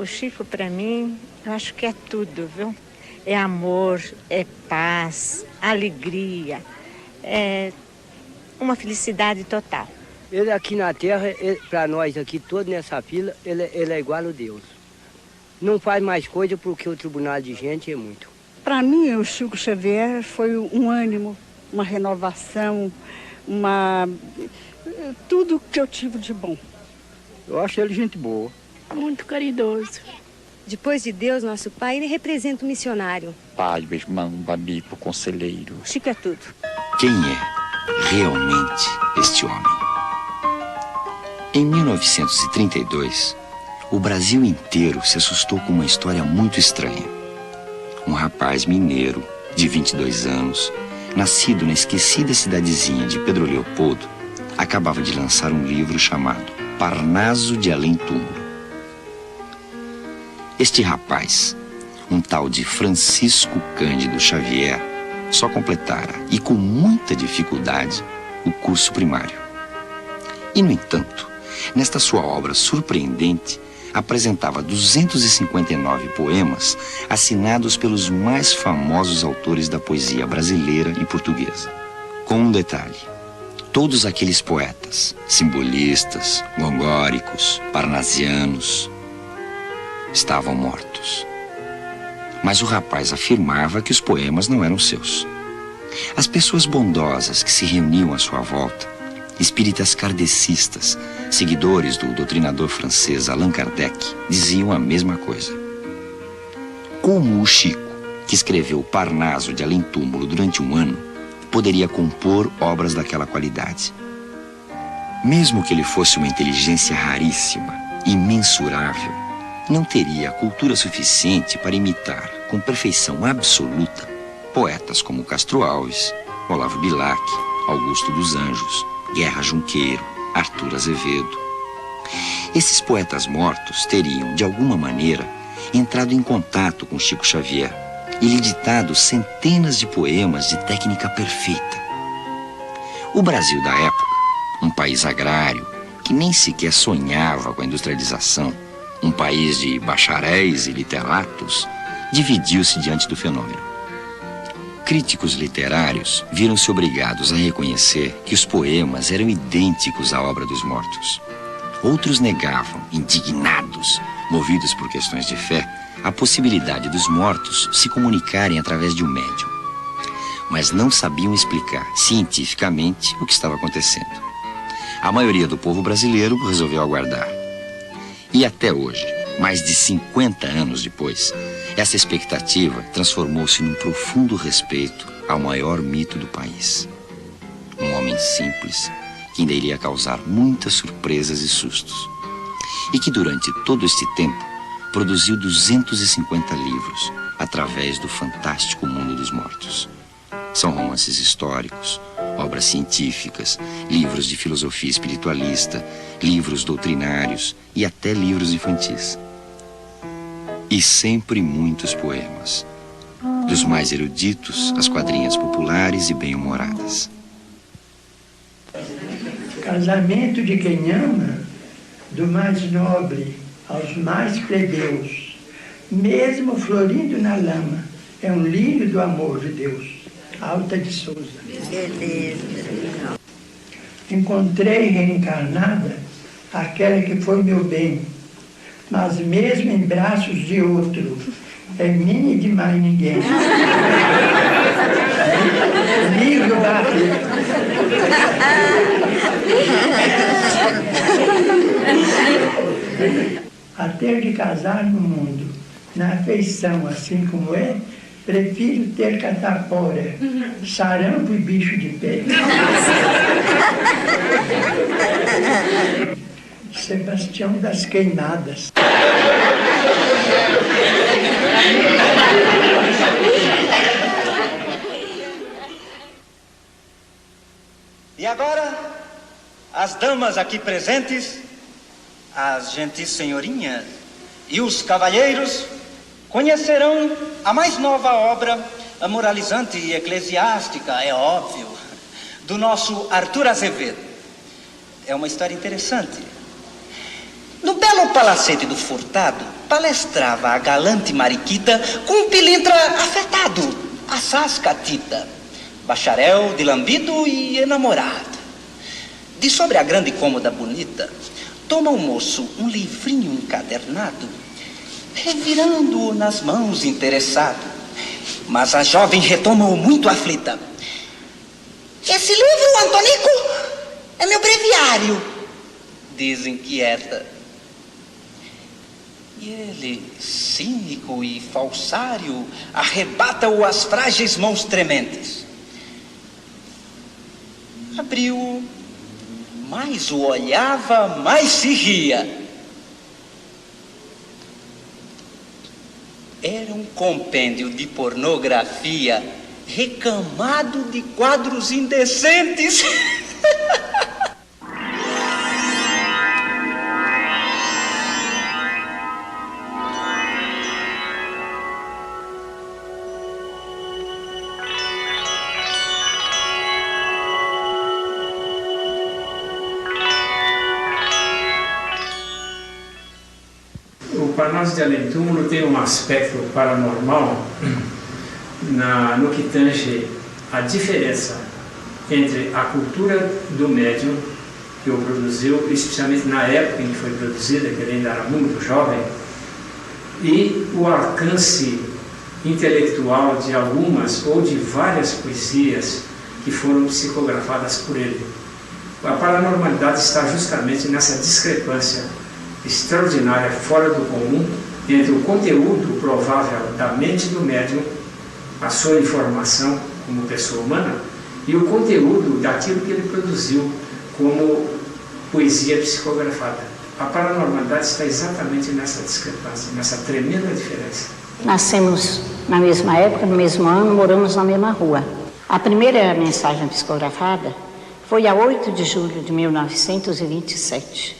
O Chico, para mim, eu acho que é tudo, viu? É amor, é paz, alegria, é uma felicidade total. Ele aqui na Terra, para nós aqui, todos nessa fila, ele é igual a Deus. Não faz mais coisa porque o tribunal de gente é muito. Para mim, o Chico Xavier foi um ânimo, uma renovação, tudo que eu tive de bom. Eu acho ele gente boa. Muito caridoso. Depois de Deus, nosso pai, ele representa o missionário. Pai, o irmão, o amigo, o conselheiro. Chico é tudo. Quem é realmente este homem? Em 1932, o Brasil inteiro se assustou com uma história muito estranha. Um rapaz mineiro, de 22 anos, nascido na esquecida cidadezinha de Pedro Leopoldo, acabava de lançar um livro chamado Parnaso de Além Túmulo. Este rapaz, um tal de Francisco Cândido Xavier, só completara, e com muita dificuldade, o curso primário. E, no entanto, nesta sua obra surpreendente, apresentava 259 poemas assinados pelos mais famosos autores da poesia brasileira e portuguesa. Com um detalhe: todos aqueles poetas, simbolistas, gongóricos, parnasianos, estavam mortos. Mas o rapaz afirmava que os poemas não eram seus. As pessoas bondosas que se reuniam à sua volta, espíritas kardecistas, seguidores do doutrinador francês Allan Kardec, diziam a mesma coisa. Como o Chico, que escreveu o Parnaso de Além Túmulo durante um ano, poderia compor obras daquela qualidade? Mesmo que ele fosse uma inteligência raríssima, imensurável, não teria a cultura suficiente para imitar, com perfeição absoluta, poetas como Castro Alves, Olavo Bilac, Augusto dos Anjos, Guerra Junqueiro, Arthur Azevedo. Esses poetas mortos teriam, de alguma maneira, entrado em contato com Chico Xavier e lhe ditado centenas de poemas de técnica perfeita. O Brasil da época, um país agrário que nem sequer sonhava com a industrialização, um país de bacharéis e literatos, dividiu-se diante do fenômeno. Críticos literários viram-se obrigados a reconhecer que os poemas eram idênticos à obra dos mortos. Outros negavam, indignados, movidos por questões de fé, a possibilidade dos mortos se comunicarem através de um médium. Mas não sabiam explicar cientificamente o que estava acontecendo. A maioria do povo brasileiro resolveu aguardar. E até hoje, mais de 50 anos depois, essa expectativa transformou-se num profundo respeito ao maior mito do país. Um homem simples, que ainda iria causar muitas surpresas e sustos. E que durante todo este tempo produziu 250 livros através do fantástico mundo dos mortos. São romances históricos, obras científicas, livros de filosofia espiritualista, livros doutrinários e até livros infantis. E sempre muitos poemas, dos mais eruditos às quadrinhas populares e bem-humoradas. Casamento de quem ama, do mais nobre aos mais plebeus, mesmo florindo na lama, é um lírio do amor de Deus. Alta de Souza. Beleza. Encontrei reencarnada aquela que foi meu bem, mas mesmo em braços de outro, é minha e de mais ninguém. Livro Barreto. A ter de casar no mundo, na afeição assim como é, prefiro ter catapora, sarampo e bicho de pé. Sebastião das Queimadas. E agora, as damas aqui presentes, as gentis senhorinhas e os cavalheiros conhecerão a mais nova obra, a moralizante e eclesiástica, é óbvio, do nosso Arthur Azevedo. É uma história interessante. No belo palacete do Furtado, palestrava a galante mariquita com um pilintra afetado, assaz catita, bacharel de lambido e enamorado. De sobre a grande cômoda bonita, toma o moço um livrinho encadernado, revirando-o nas mãos interessado. Mas a jovem retoma-o muito aflita. Esse livro, Antonico, é meu breviário, diz inquieta. E ele, cínico e falsário, arrebata-o às frágeis mãos trementes. Abriu-o, mais o olhava, mais se ria. Era um compêndio de pornografia recamado de quadros indecentes. O Palácio de Além Túmulo tem um aspecto paranormal no que tange a diferença entre a cultura do médium que o produziu, especialmente na época em que foi produzida, que ele ainda era muito jovem, e o alcance intelectual de algumas ou de várias poesias que foram psicografadas por ele. A paranormalidade está justamente nessa discrepância extraordinária, fora do comum, entre o conteúdo provável da mente do médium, a sua informação como pessoa humana, e o conteúdo daquilo que ele produziu como poesia psicografada. A paranormalidade está exatamente nessa discrepância, nessa tremenda diferença. Nascemos na mesma época, no mesmo ano, moramos na mesma rua. A primeira mensagem psicografada foi a 8 de julho de 1927.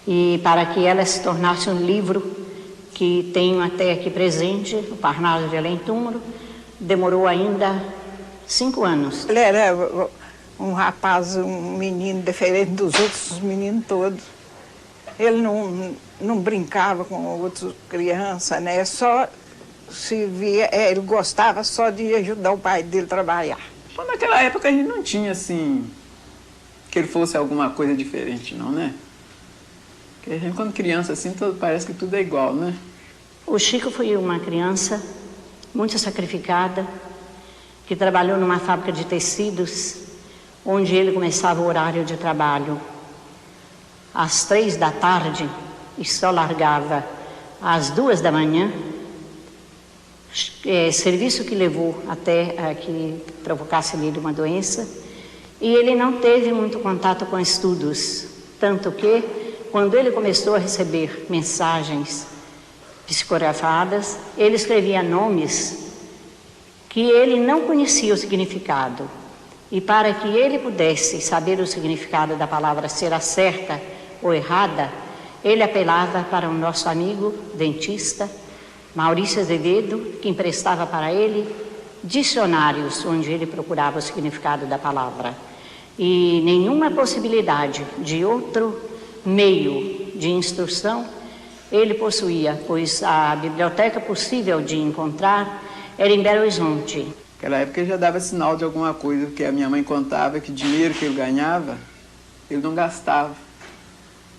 E para que ela se tornasse um livro que tenho até aqui presente, o Palácio de Além Túmulo, demorou ainda 5 anos. Ele era um rapaz, um menino diferente dos outros meninos todos. Ele não brincava com outras crianças, né? Só se via, ele gostava só de ajudar o pai dele a trabalhar. Naquela época a gente não tinha, assim, que ele fosse alguma coisa diferente, não, né? Porque a gente, quando criança, assim, parece que tudo é igual, né? O Chico foi uma criança muito sacrificada, que trabalhou numa fábrica de tecidos, onde ele começava o horário de trabalho às 3 da tarde e só largava às 2 da manhã, serviço que levou até que provocasse nele uma doença, e ele não teve muito contato com estudos, tanto que, quando ele começou a receber mensagens psicografadas, ele escrevia nomes que ele não conhecia o significado. E para que ele pudesse saber o significado da palavra, se era certa ou errada, ele apelava para o nosso amigo dentista, Maurício Azevedo, que emprestava para ele dicionários onde ele procurava o significado da palavra. E nenhuma possibilidade de outro meio de instrução ele possuía, pois a biblioteca possível de encontrar era em Belo Horizonte. Naquela época ele já dava sinal de alguma coisa, porque a minha mãe contava que o dinheiro que ele ganhava, ele não gastava.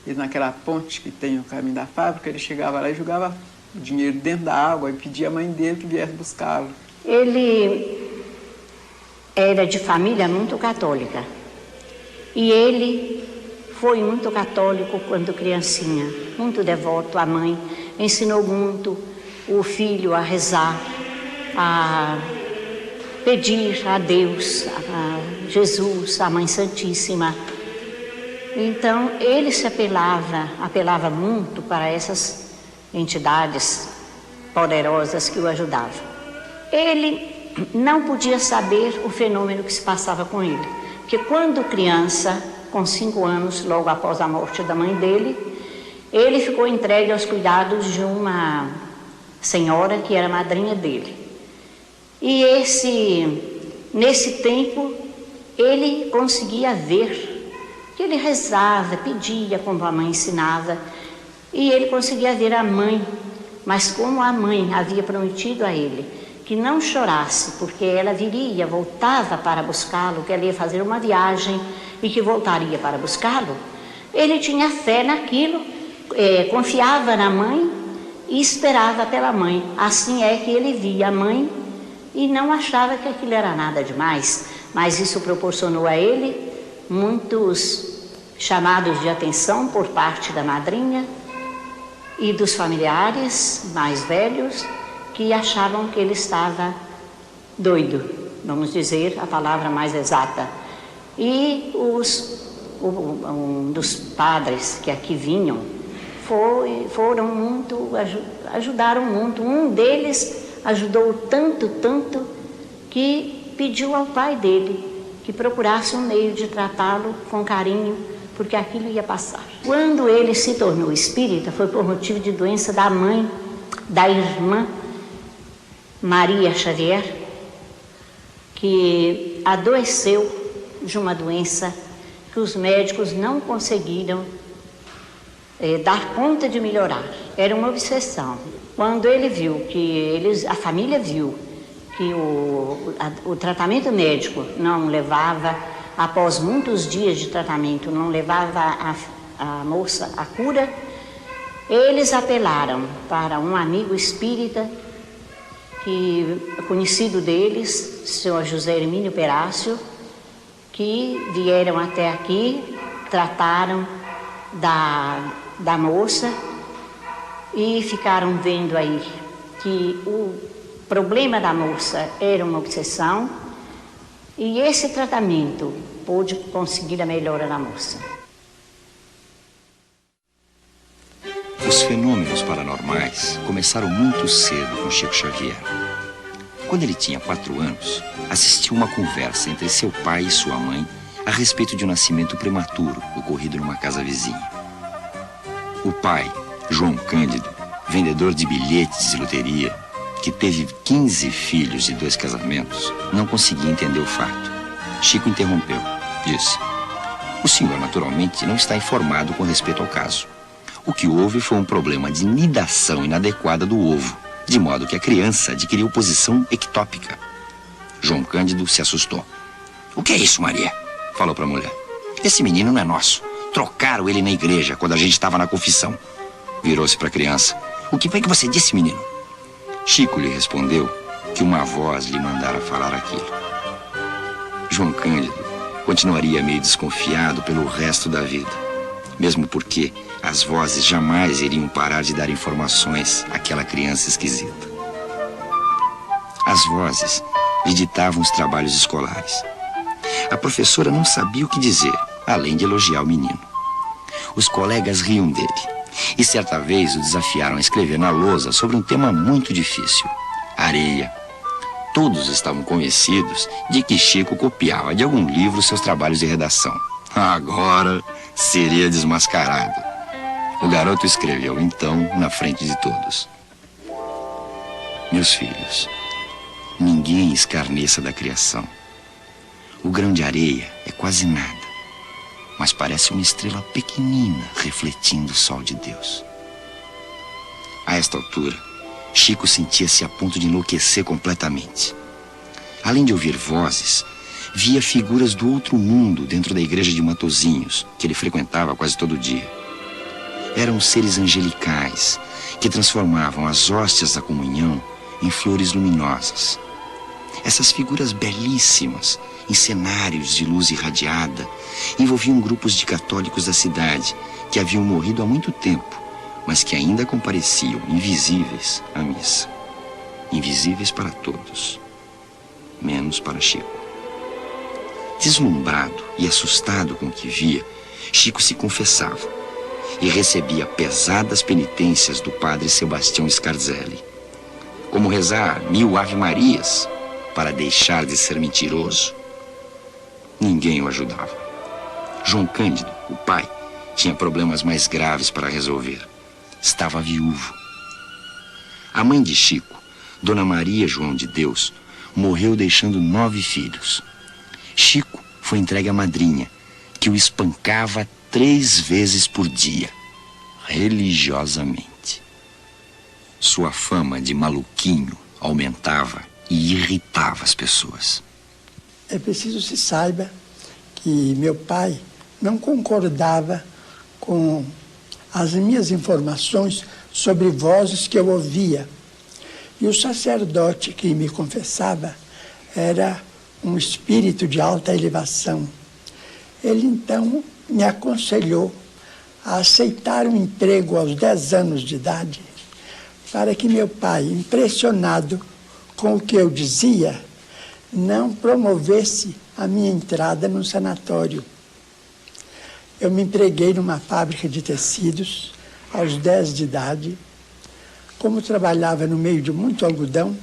E naquela ponte que tem no caminho da fábrica, ele chegava lá e jogava o dinheiro dentro da água e pedia à mãe dele que viesse buscá-lo. Ele era de família muito católica. E ele foi muito católico quando criancinha, muito devoto. A mãe ensinou muito o filho a rezar, a pedir a Deus, a Jesus, a Mãe Santíssima. Então, ele se apelava muito para essas entidades poderosas que o ajudavam. Ele não podia saber o fenômeno que se passava com ele, porque quando criança, com 5 anos, logo após a morte da mãe dele, ele ficou entregue aos cuidados de uma senhora que era madrinha dele. E nesse tempo, ele conseguia ver que ele rezava, pedia, como a mãe ensinava, E ele conseguia ver a mãe, mas como a mãe havia prometido a ele que não chorasse, porque ela viria, voltava para buscá-lo, que ela ia fazer uma viagem e que voltaria para buscá-lo, ele tinha fé naquilo, confiava na mãe e esperava pela mãe. Assim é que ele via a mãe e não achava que aquilo era nada demais, mas isso proporcionou a ele muitos chamados de atenção por parte da madrinha e dos familiares mais velhos, que achavam que ele estava doido, vamos dizer a palavra mais exata. E um dos padres que aqui vinham foram muito, ajudaram muito. Um deles ajudou tanto, que pediu ao pai dele que procurasse um meio de tratá-lo com carinho, porque aquilo ia passar. Quando ele se tornou espírita, foi por motivo de doença da mãe, da irmã Maria Xavier, que adoeceu de uma doença que os médicos não conseguiram dar conta de melhorar. Era uma obsessão. Quando ele viu a família viu que o tratamento médico não levava, após muitos dias de tratamento, não levava a moça à cura, eles apelaram para um amigo espírita, conhecido deles, o senhor José Hermínio Perácio, que vieram até aqui, trataram da moça e ficaram vendo aí que o problema da moça era uma obsessão e esse tratamento pôde conseguir a melhora da moça. Os fenômenos paranormais começaram muito cedo com Chico Xavier. Quando ele tinha 4 anos, assistiu uma conversa entre seu pai e sua mãe a respeito de um nascimento prematuro ocorrido numa casa vizinha. O pai, João Cândido, vendedor de bilhetes de loteria, que teve 15 filhos de 2 casamentos, não conseguia entender o fato. Chico interrompeu. Disse: "O senhor, naturalmente, não está informado com respeito ao caso. O que houve foi um problema de nidação inadequada do ovo, de modo que a criança adquiriu posição ectópica." João Cândido se assustou. "O que é isso, Maria?" falou para a mulher. "Esse menino não é nosso. Trocaram ele na igreja quando a gente estava na confissão." Virou-se para a criança. "O que foi que você disse, menino?" Chico lhe respondeu que uma voz lhe mandara falar aquilo. João Cândido continuaria meio desconfiado pelo resto da vida, mesmo porque as vozes jamais iriam parar de dar informações àquela criança esquisita. As vozes lhe ditavam os trabalhos escolares. A professora não sabia o que dizer, além de elogiar o menino. Os colegas riam dele e certa vez o desafiaram a escrever na lousa sobre um tema muito difícil: areia. Todos estavam convencidos de que Chico copiava de algum livro seus trabalhos de redação. Agora seria desmascarado. O garoto escreveu então na frente de todos: "Meus filhos, ninguém escarneça da criação. O grão de areia é quase nada, mas parece uma estrela pequenina refletindo o sol de Deus." A esta altura, Chico sentia-se a ponto de enlouquecer completamente. Além de ouvir vozes, via figuras do outro mundo dentro da igreja de Matozinhos, que ele frequentava quase todo dia. Eram seres angelicais que transformavam as hóstias da comunhão em flores luminosas. Essas figuras belíssimas, em cenários de luz irradiada, envolviam grupos de católicos da cidade que haviam morrido há muito tempo, mas que ainda compareciam invisíveis à missa. Invisíveis para todos, menos para Chico. Deslumbrado e assustado com o que via, Chico se confessava e recebia pesadas penitências do padre Sebastião Scarzelli, como rezar 1000 Ave-Marias para deixar de ser mentiroso. Ninguém o ajudava. João Cândido, o pai, tinha problemas mais graves para resolver. Estava viúvo. A mãe de Chico, Dona Maria João de Deus, morreu deixando 9 filhos. Chico foi entregue à madrinha, que o espancava 3 vezes por dia. religiosamente. Sua fama de maluquinho aumentava e irritava as pessoas. É preciso se saiba que meu pai não concordava com as minhas informações sobre vozes que eu ouvia. E o sacerdote que me confessava era um espírito de alta elevação. Ele então me aconselhou a aceitar um emprego aos 10 anos de idade, para que meu pai, impressionado com o que eu dizia, não promovesse a minha entrada no sanatório. Eu me empreguei numa fábrica de tecidos aos 10 de idade. Como trabalhava no meio de muito algodão,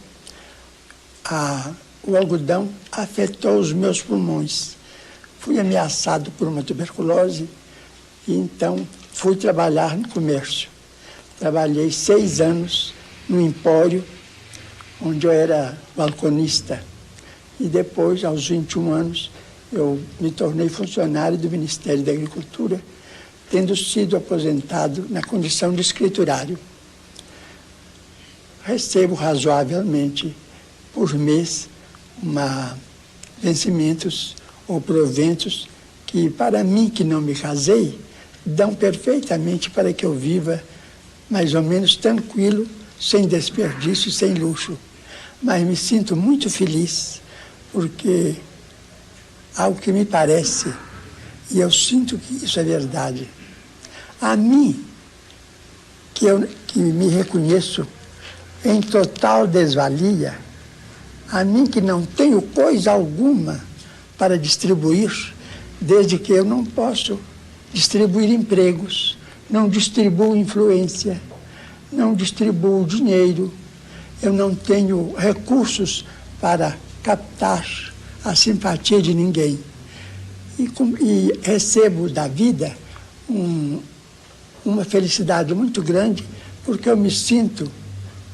o algodão afetou os meus pulmões. Fui ameaçado por uma tuberculose e então fui trabalhar no comércio. Trabalhei 6 anos no empório, onde eu era balconista. E depois, aos 21 anos, eu me tornei funcionário do Ministério da Agricultura, tendo sido aposentado na condição de escriturário. Recebo razoavelmente por mês vencimentos ou proventos que, para mim que não me casei, dão perfeitamente para que eu viva mais ou menos tranquilo, sem desperdício, sem luxo. Mas me sinto muito feliz, porque algo que me parece, e eu sinto que isso é verdade, a mim, que me reconheço em total desvalia, a mim que não tenho coisa alguma para distribuir, desde que eu não posso distribuir empregos, não distribuo influência, não distribuo dinheiro, eu não tenho recursos para captar a simpatia de ninguém. E recebo da vida uma felicidade muito grande, porque eu me sinto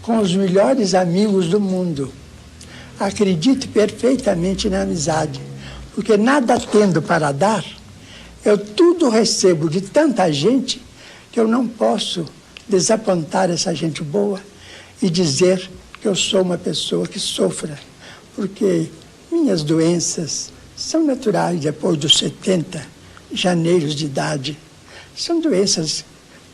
com os melhores amigos do mundo. Acredito perfeitamente na amizade, porque nada tendo para dar, eu tudo recebo de tanta gente que eu não posso desapontar essa gente boa e dizer que eu sou uma pessoa que sofra, porque minhas doenças são naturais depois dos 70 janeiros de idade. São doenças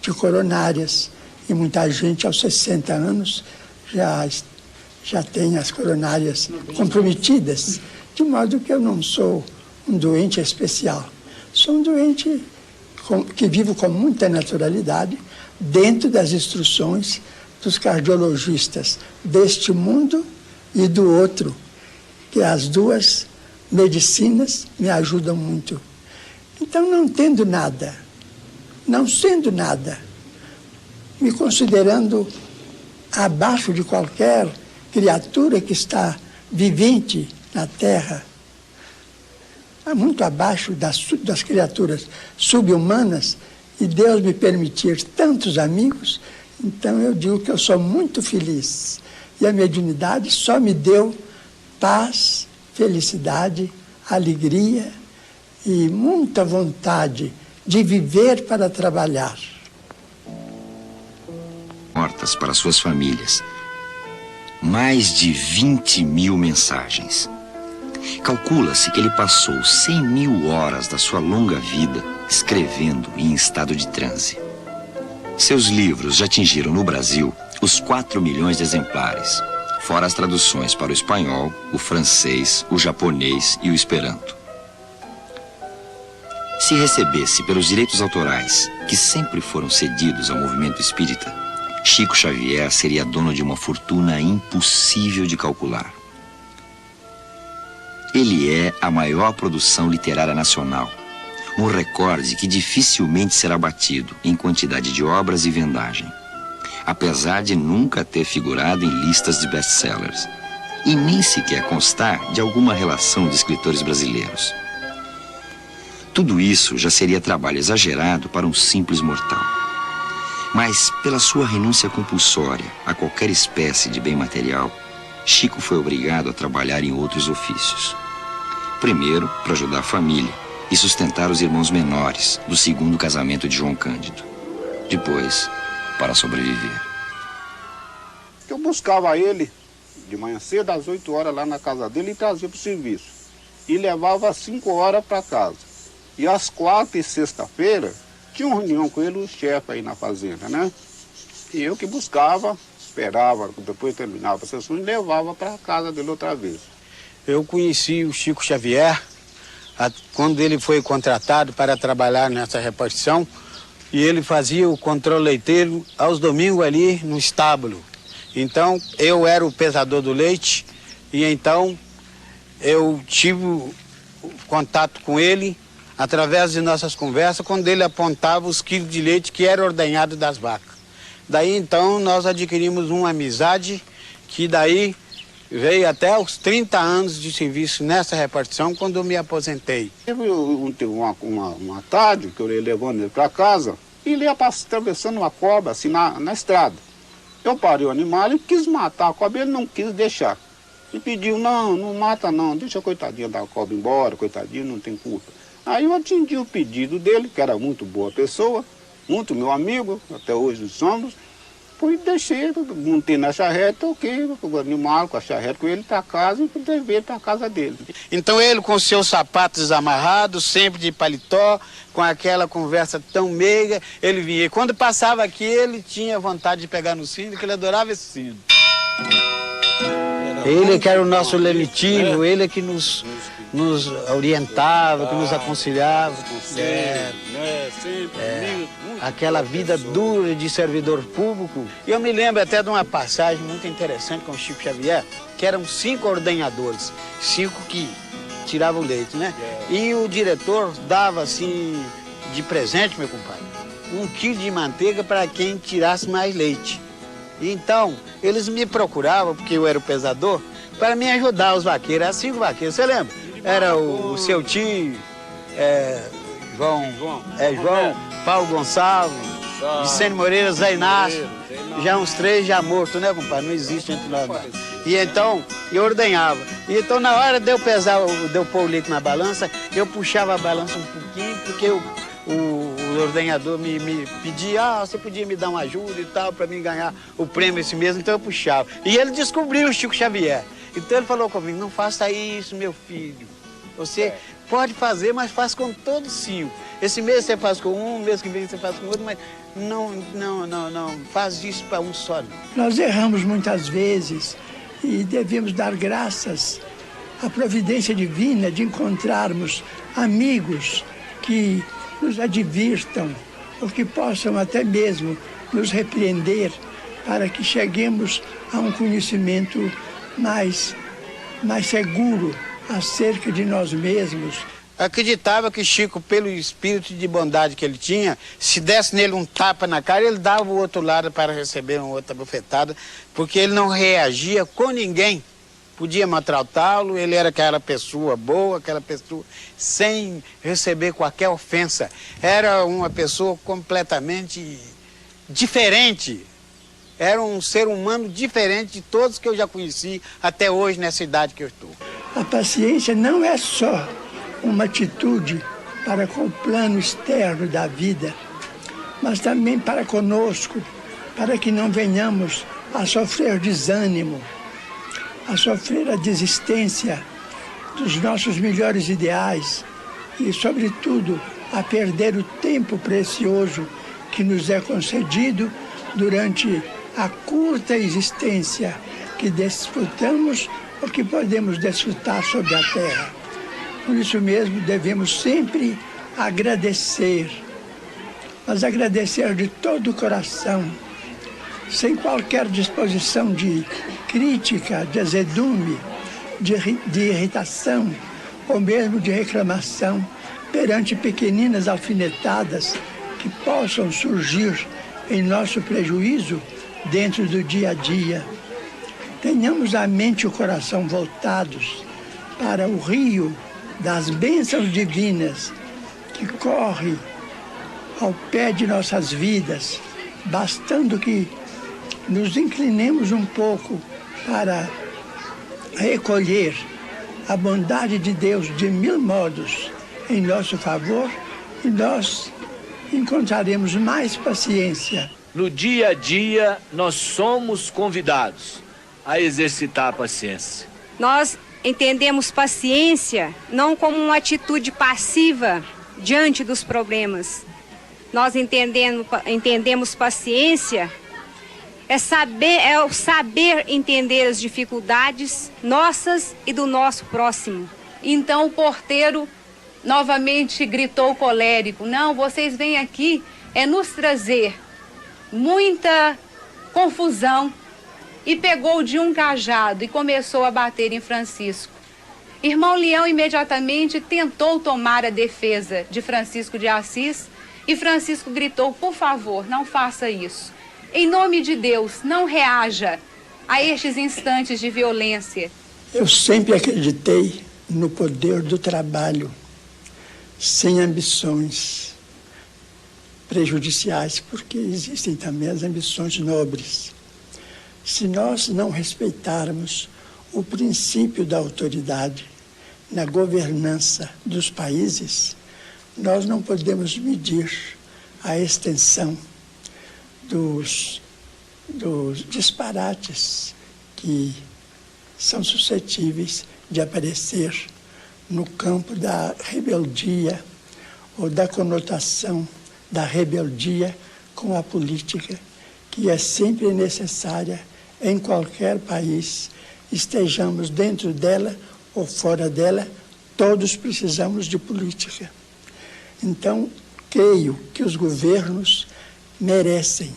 de coronárias e muita gente aos 60 anos já tem as coronárias comprometidas, de modo que eu não sou um doente especial. Sou um doente que vivo com muita naturalidade dentro das instruções dos cardiologistas deste mundo e do outro, que as duas medicinas me ajudam muito. Então, não tendo nada, não sendo nada, me considerando abaixo de qualquer criatura que está vivente na Terra, muito abaixo das criaturas subhumanas, e Deus me permitir tantos amigos, então eu digo que eu sou muito feliz. E a mediunidade só me deu paz, felicidade, alegria e muita vontade de viver para trabalhar. Mortas para suas famílias. Mais de 20 mil mensagens. Calcula-se que ele passou 100.000 horas da sua longa vida escrevendo em estado de transe. Seus livros já atingiram no Brasil os 4 milhões de exemplares, fora as traduções para o espanhol, o francês, o japonês e o esperanto. Se recebesse pelos direitos autorais, que sempre foram cedidos ao movimento espírita, Chico Xavier seria dono de uma fortuna impossível de calcular. Ele é a maior produção literária nacional, um recorde que dificilmente será batido em quantidade de obras e vendagem, apesar de nunca ter figurado em listas de best-sellers e nem sequer constar de alguma relação de escritores brasileiros. Tudo isso já seria trabalho exagerado para um simples mortal. Mas, pela sua renúncia compulsória a qualquer espécie de bem material, Chico foi obrigado a trabalhar em outros ofícios. Primeiro, para ajudar a família e sustentar os irmãos menores do segundo casamento de João Cândido. depois para sobreviver. Eu buscava ele de manhã cedo, às 8 horas, lá na casa dele e trazia para o serviço. E levava às 5 horas para casa. E às 4 e sexta-feira, tinha uma reunião com ele, o chefe aí na fazenda, né? E eu que buscava, esperava, depois terminava a sessão e levava para a casa dele outra vez. Eu conheci o Chico Xavier quando ele foi contratado para trabalhar nessa repartição, e ele fazia o controle leiteiro aos domingos ali no estábulo. Então, eu era o pesador do leite, e então eu tive contato com ele através de nossas conversas, quando ele apontava os quilos de leite que era ordenhado das vacas. Daí, então, nós adquirimos uma amizade que daí veio até os 30 anos de serviço nessa repartição, quando eu me aposentei. Teve uma tarde que eu ia levando ele para casa e ele ia atravessando uma cobra assim na estrada. Eu parei o animal e quis matar a cobra, ele não quis deixar. E pediu, não mata não, deixa a coitadinha da cobra embora, coitadinha, não tem culpa. Aí eu atendi o pedido dele, que era muito boa pessoa, muito meu amigo, até hoje somos. Fui, deixei, montei na charrete, toquei o animal com a charrete com ele para casa e levei ele para casa dele. Então ele com seus sapatos amarrados, sempre de paletó, com aquela conversa tão meiga, ele vinha. E quando passava aqui, ele tinha vontade de pegar no sino, que ele adorava esse sino. Ele que era o nosso lenitivo, ele que nos orientava, que nos aconselhava. Aquela vida dura de servidor público. E eu me lembro até de uma passagem muito interessante com o Chico Xavier, que eram 5 ordenhadores, 5 que tiravam leite, né? E o diretor dava assim, de presente, meu compadre, 1 quilo de manteiga para quem tirasse mais leite. E então, eles me procuravam, porque eu era o pesador, para me ajudar, os vaqueiros. Eram 5 vaqueiros, você lembra? Era o seu tio, João, Paulo Gonçalves, Vicente Moreira, Zé Inácio, já uns 3 já mortos, né, compadre? Não existe entre nós mais. E então, eu ordenhava. E então, na hora de eu pesar, de eu pôr o leite na balança, eu puxava a balança um pouquinho, porque o ordenhador me pedia, você podia me dar uma ajuda e tal, para mim ganhar o prêmio esse mesmo, então eu puxava. E ele descobriu o Chico Xavier. Então ele falou comigo, não faça isso, meu filho. Você pode fazer, mas faz com todos 5. Esse mês você faz com um, mês que vem você faz com outro, mas não faz isso para um só. Não. Nós erramos muitas vezes e devemos dar graças à providência divina de encontrarmos amigos que nos advirtam, ou que possam até mesmo nos repreender, para que cheguemos a um conhecimento mais seguro acerca de nós mesmos. Acreditava que Chico, pelo espírito de bondade que ele tinha, se desse nele um tapa na cara, ele dava o outro lado para receber uma outra bofetada, porque ele não reagia com ninguém. Podia maltratá-lo, ele era aquela pessoa boa, aquela pessoa sem receber qualquer ofensa. Era uma pessoa completamente diferente. Era um ser humano diferente de todos que eu já conheci até hoje nessa idade que eu estou. A paciência não é só uma atitude para com o plano externo da vida, mas também para conosco, para que não venhamos a sofrer desânimo, a sofrer a desistência dos nossos melhores ideais e, sobretudo, a perder o tempo precioso que nos é concedido durante a curta existência que desfrutamos ou que podemos desfrutar sobre a terra. Por isso mesmo devemos sempre agradecer, mas agradecer de todo o coração, sem qualquer disposição de crítica, de azedume, de irritação ou mesmo de reclamação perante pequeninas alfinetadas que possam surgir em nosso prejuízo dentro do dia a dia. Tenhamos a mente e o coração voltados para o rio das bênçãos divinas que corre ao pé de nossas vidas, bastando que nos inclinemos um pouco para recolher a bondade de Deus de 1000 modos em nosso favor, e nós encontraremos mais paciência. No dia a dia, nós somos convidados a exercitar a paciência. Nós entendemos paciência não como uma atitude passiva diante dos problemas. Nós entendemos paciência é o saber entender as dificuldades nossas e do nosso próximo. Então o porteiro novamente gritou colérico: não, vocês vêm aqui nos trazer muita confusão. E pegou de um cajado e começou a bater em Francisco. Irmão Leão imediatamente tentou tomar a defesa de Francisco de Assis e Francisco gritou: por favor, não faça isso. Em nome de Deus, não reaja a estes instantes de violência. Eu sempre acreditei no poder do trabalho, sem ambições prejudiciais, porque existem também as ambições nobres. Se nós não respeitarmos o princípio da autoridade na governança dos países, nós não podemos medir a extensão dos disparates que são suscetíveis de aparecer no campo da rebeldia ou da conotação da rebeldia com a política, que é sempre necessária em qualquer país, estejamos dentro dela ou fora dela, todos precisamos de política. Então, creio que os governos merecem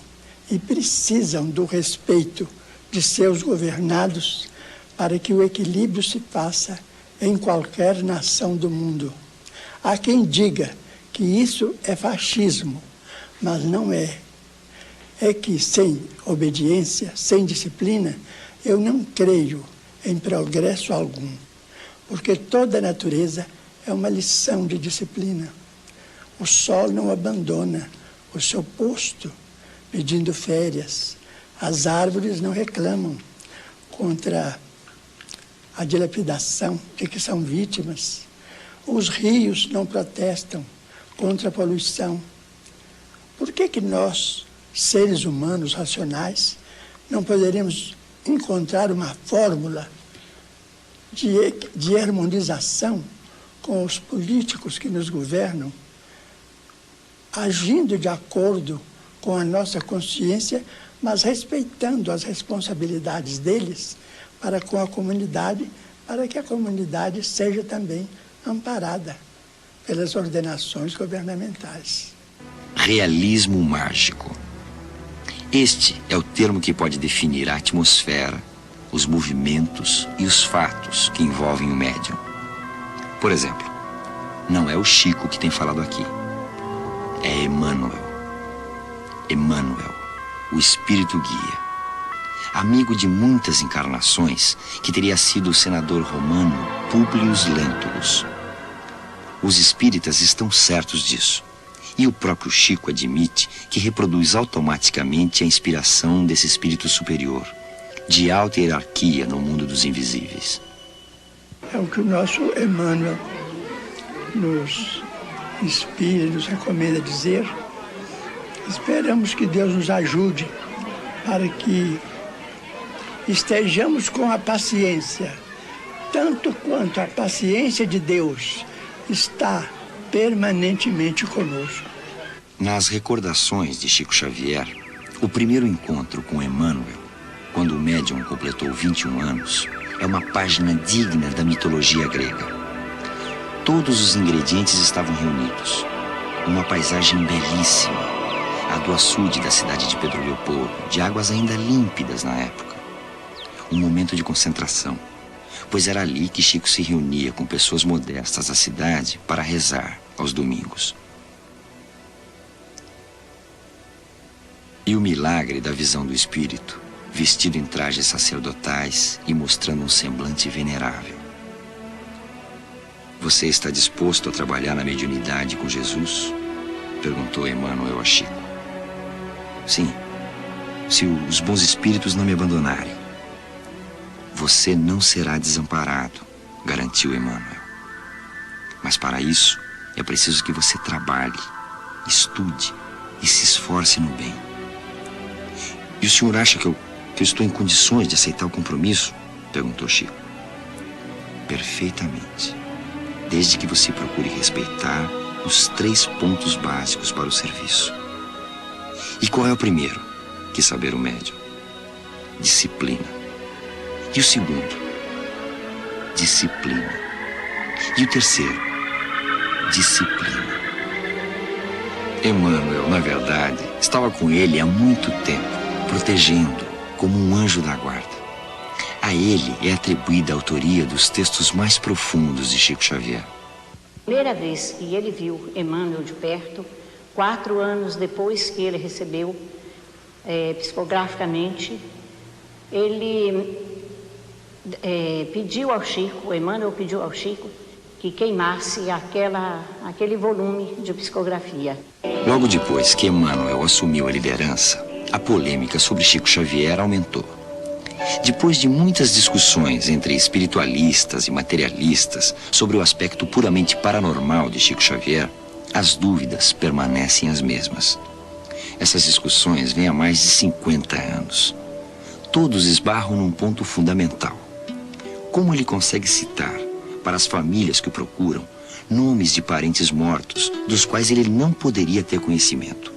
e precisam do respeito de seus governados para que o equilíbrio se faça em qualquer nação do mundo. Há quem diga que isso é fascismo, mas não é. É que sem obediência, sem disciplina, eu não creio em progresso algum, porque toda a natureza é uma lição de disciplina. O sol não abandona o seu posto pedindo férias, as árvores não reclamam contra a dilapidação de que são vítimas, os rios não protestam contra a poluição. Por que nós, seres humanos racionais, não poderemos encontrar uma fórmula de harmonização com os políticos que nos governam, agindo de acordo com a nossa consciência, mas respeitando as responsabilidades deles para com a comunidade, para que a comunidade seja também amparada pelas ordenações governamentais. Realismo mágico. Este é o termo que pode definir a atmosfera, os movimentos e os fatos que envolvem o médium. Por exemplo, não é o Chico que tem falado aqui. É Emmanuel. Emmanuel, o espírito guia. Amigo de muitas encarnações, que teria sido o senador romano Públio Lentulus. Os espíritas estão certos disso. E o próprio Chico admite que reproduz automaticamente a inspiração desse espírito superior, de alta hierarquia no mundo dos invisíveis. É o que o nosso Emmanuel nos inspira, nos recomenda dizer. Esperamos que Deus nos ajude para que estejamos com a paciência, tanto quanto a paciência de Deus está permanentemente conosco. Nas recordações de Chico Xavier, o primeiro encontro com Emmanuel, quando o médium completou 21 anos, é uma página digna da mitologia grega. Todos os ingredientes estavam reunidos. Uma paisagem belíssima, a do açude da cidade de Pedro Leopoldo, de águas ainda límpidas na época. Um momento de concentração, pois era ali que Chico se reunia com pessoas modestas da cidade para rezar aos domingos. E o milagre da visão do espírito, vestido em trajes sacerdotais e mostrando um semblante venerável. Você está disposto a trabalhar na mediunidade com Jesus? Perguntou Emmanuel a Chico. Sim, se os bons espíritos não me abandonarem. Você não será desamparado, garantiu Emmanuel. Mas para isso, é preciso que você trabalhe, estude e se esforce no bem. E o senhor acha que eu estou em condições de aceitar o compromisso? Perguntou Chico. Perfeitamente. Desde que você procure respeitar os 3 pontos básicos para o serviço. E qual é o primeiro? Quis saber o médium. Disciplina. E o segundo? Disciplina. E o terceiro? Disciplina. Emmanuel, na verdade, estava com ele há muito tempo, protegendo como um anjo da guarda. A ele é atribuída a autoria dos textos mais profundos de Chico Xavier. Primeira vez que ele viu Emmanuel de perto, 4 anos depois que ele recebeu psicograficamente, ele pediu ao Chico, Emmanuel pediu ao Chico, que queimasse aquele volume de psicografia. Logo depois que Emmanuel assumiu a liderança, a polêmica sobre Chico Xavier aumentou. Depois de muitas discussões entre espiritualistas e materialistas sobre o aspecto puramente paranormal de Chico Xavier, as dúvidas permanecem as mesmas. Essas discussões vêm há mais de 50 anos. Todos esbarram num ponto fundamental. Como ele consegue citar, para as famílias que o procuram, nomes de parentes mortos, dos quais ele não poderia ter conhecimento?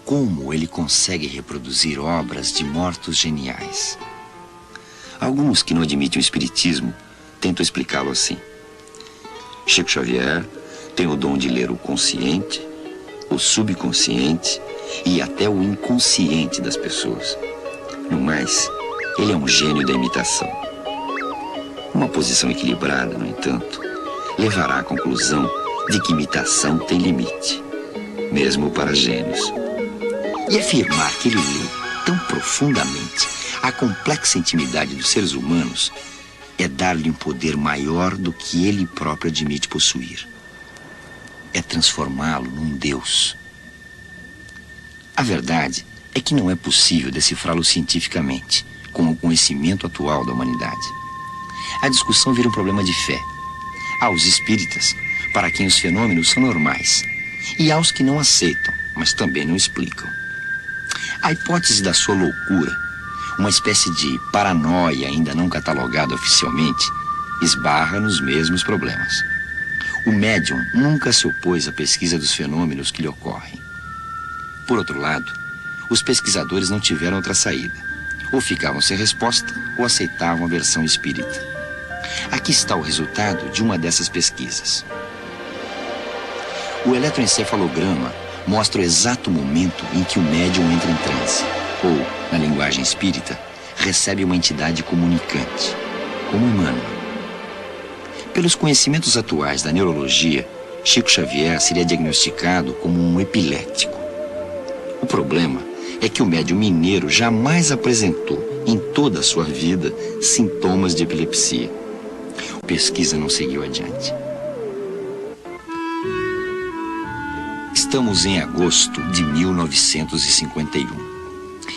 Como ele consegue reproduzir obras de mortos geniais? Alguns que não admitem o espiritismo tentam explicá-lo assim. Chico Xavier tem o dom de ler o consciente, o subconsciente e até o inconsciente das pessoas. No mais, ele é um gênio da imitação. Uma posição equilibrada, no entanto, levará à conclusão de que imitação tem limite, mesmo para gênios. E afirmar que ele lê tão profundamente a complexa intimidade dos seres humanos é dar-lhe um poder maior do que ele próprio admite possuir. É transformá-lo num Deus. A verdade é que não é possível decifrá-lo cientificamente, com o conhecimento atual da humanidade. A discussão vira um problema de fé. Há os espíritas, para quem os fenômenos são normais, e há os que não aceitam, mas também não explicam. A hipótese da sua loucura, uma espécie de paranoia ainda não catalogada oficialmente, esbarra nos mesmos problemas. O médium nunca se opôs à pesquisa dos fenômenos que lhe ocorrem. Por outro lado, os pesquisadores não tiveram outra saída. Ou ficavam sem resposta, ou aceitavam a versão espírita. Aqui está o resultado de uma dessas pesquisas. O eletroencefalograma mostra o exato momento em que o médium entra em transe, ou, na linguagem espírita, recebe uma entidade comunicante, como Emmanuel. Pelos conhecimentos atuais da neurologia, Chico Xavier seria diagnosticado como um epilético. O problema é que o médium mineiro jamais apresentou, em toda a sua vida, sintomas de epilepsia. A pesquisa não seguiu adiante. Estamos em agosto de 1951.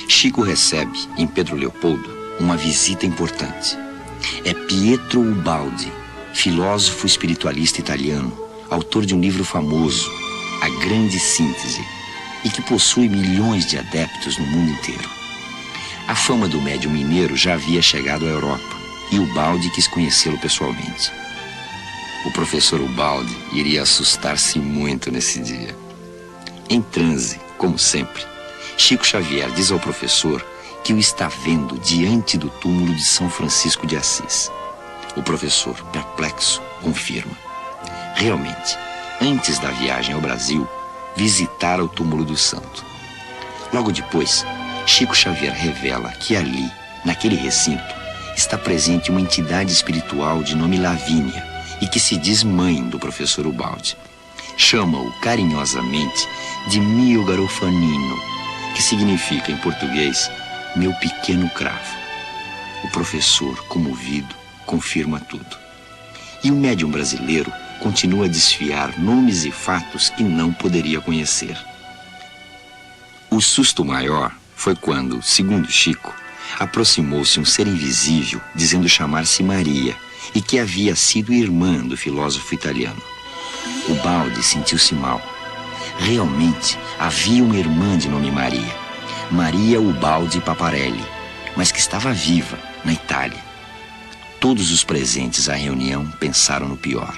Chico recebe, em Pedro Leopoldo, uma visita importante. É Pietro Ubaldi, filósofo espiritualista italiano, autor de um livro famoso, A Grande Síntese, e que possui milhões de adeptos no mundo inteiro. A fama do médium mineiro já havia chegado à Europa, e Ubaldi quis conhecê-lo pessoalmente. O professor Ubaldi iria assustar-se muito nesse dia. Em transe, como sempre, Chico Xavier diz ao professor que o está vendo diante do túmulo de São Francisco de Assis. O professor, perplexo, confirma. Realmente, antes da viagem ao Brasil, visitara o túmulo do santo. Logo depois, Chico Xavier revela que ali, naquele recinto, está presente uma entidade espiritual de nome Lavínia e que se diz mãe do professor Ubaldi. Chama-o carinhosamente de Mio Garofanino, que significa em português, meu pequeno cravo. O professor, comovido, confirma tudo. E o médium brasileiro continua a desfiar nomes e fatos que não poderia conhecer. O susto maior foi quando, segundo Chico, aproximou-se um ser invisível, dizendo chamar-se Maria e que havia sido irmã do filósofo italiano. Ubaldi sentiu-se mal. Realmente havia uma irmã de nome Maria, Maria Ubaldi Paparelli, mas que estava viva na Itália. Todos os presentes à reunião pensaram no pior.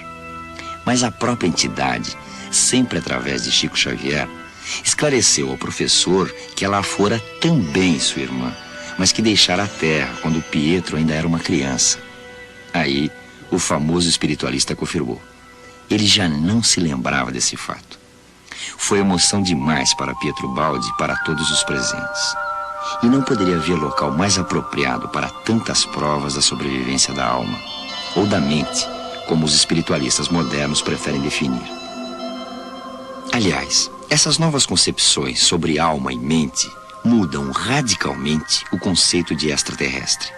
Mas a própria entidade, sempre através de Chico Xavier, esclareceu ao professor que ela fora também sua irmã, mas que deixara a terra quando Pietro ainda era uma criança. Aí, o famoso espiritualista confirmou. Ele já não se lembrava desse fato. Foi emoção demais para Pietro Baldi e para todos os presentes. E não poderia haver local mais apropriado para tantas provas da sobrevivência da alma, ou da mente, como os espiritualistas modernos preferem definir. Aliás, essas novas concepções sobre alma e mente mudam radicalmente o conceito de extraterrestre.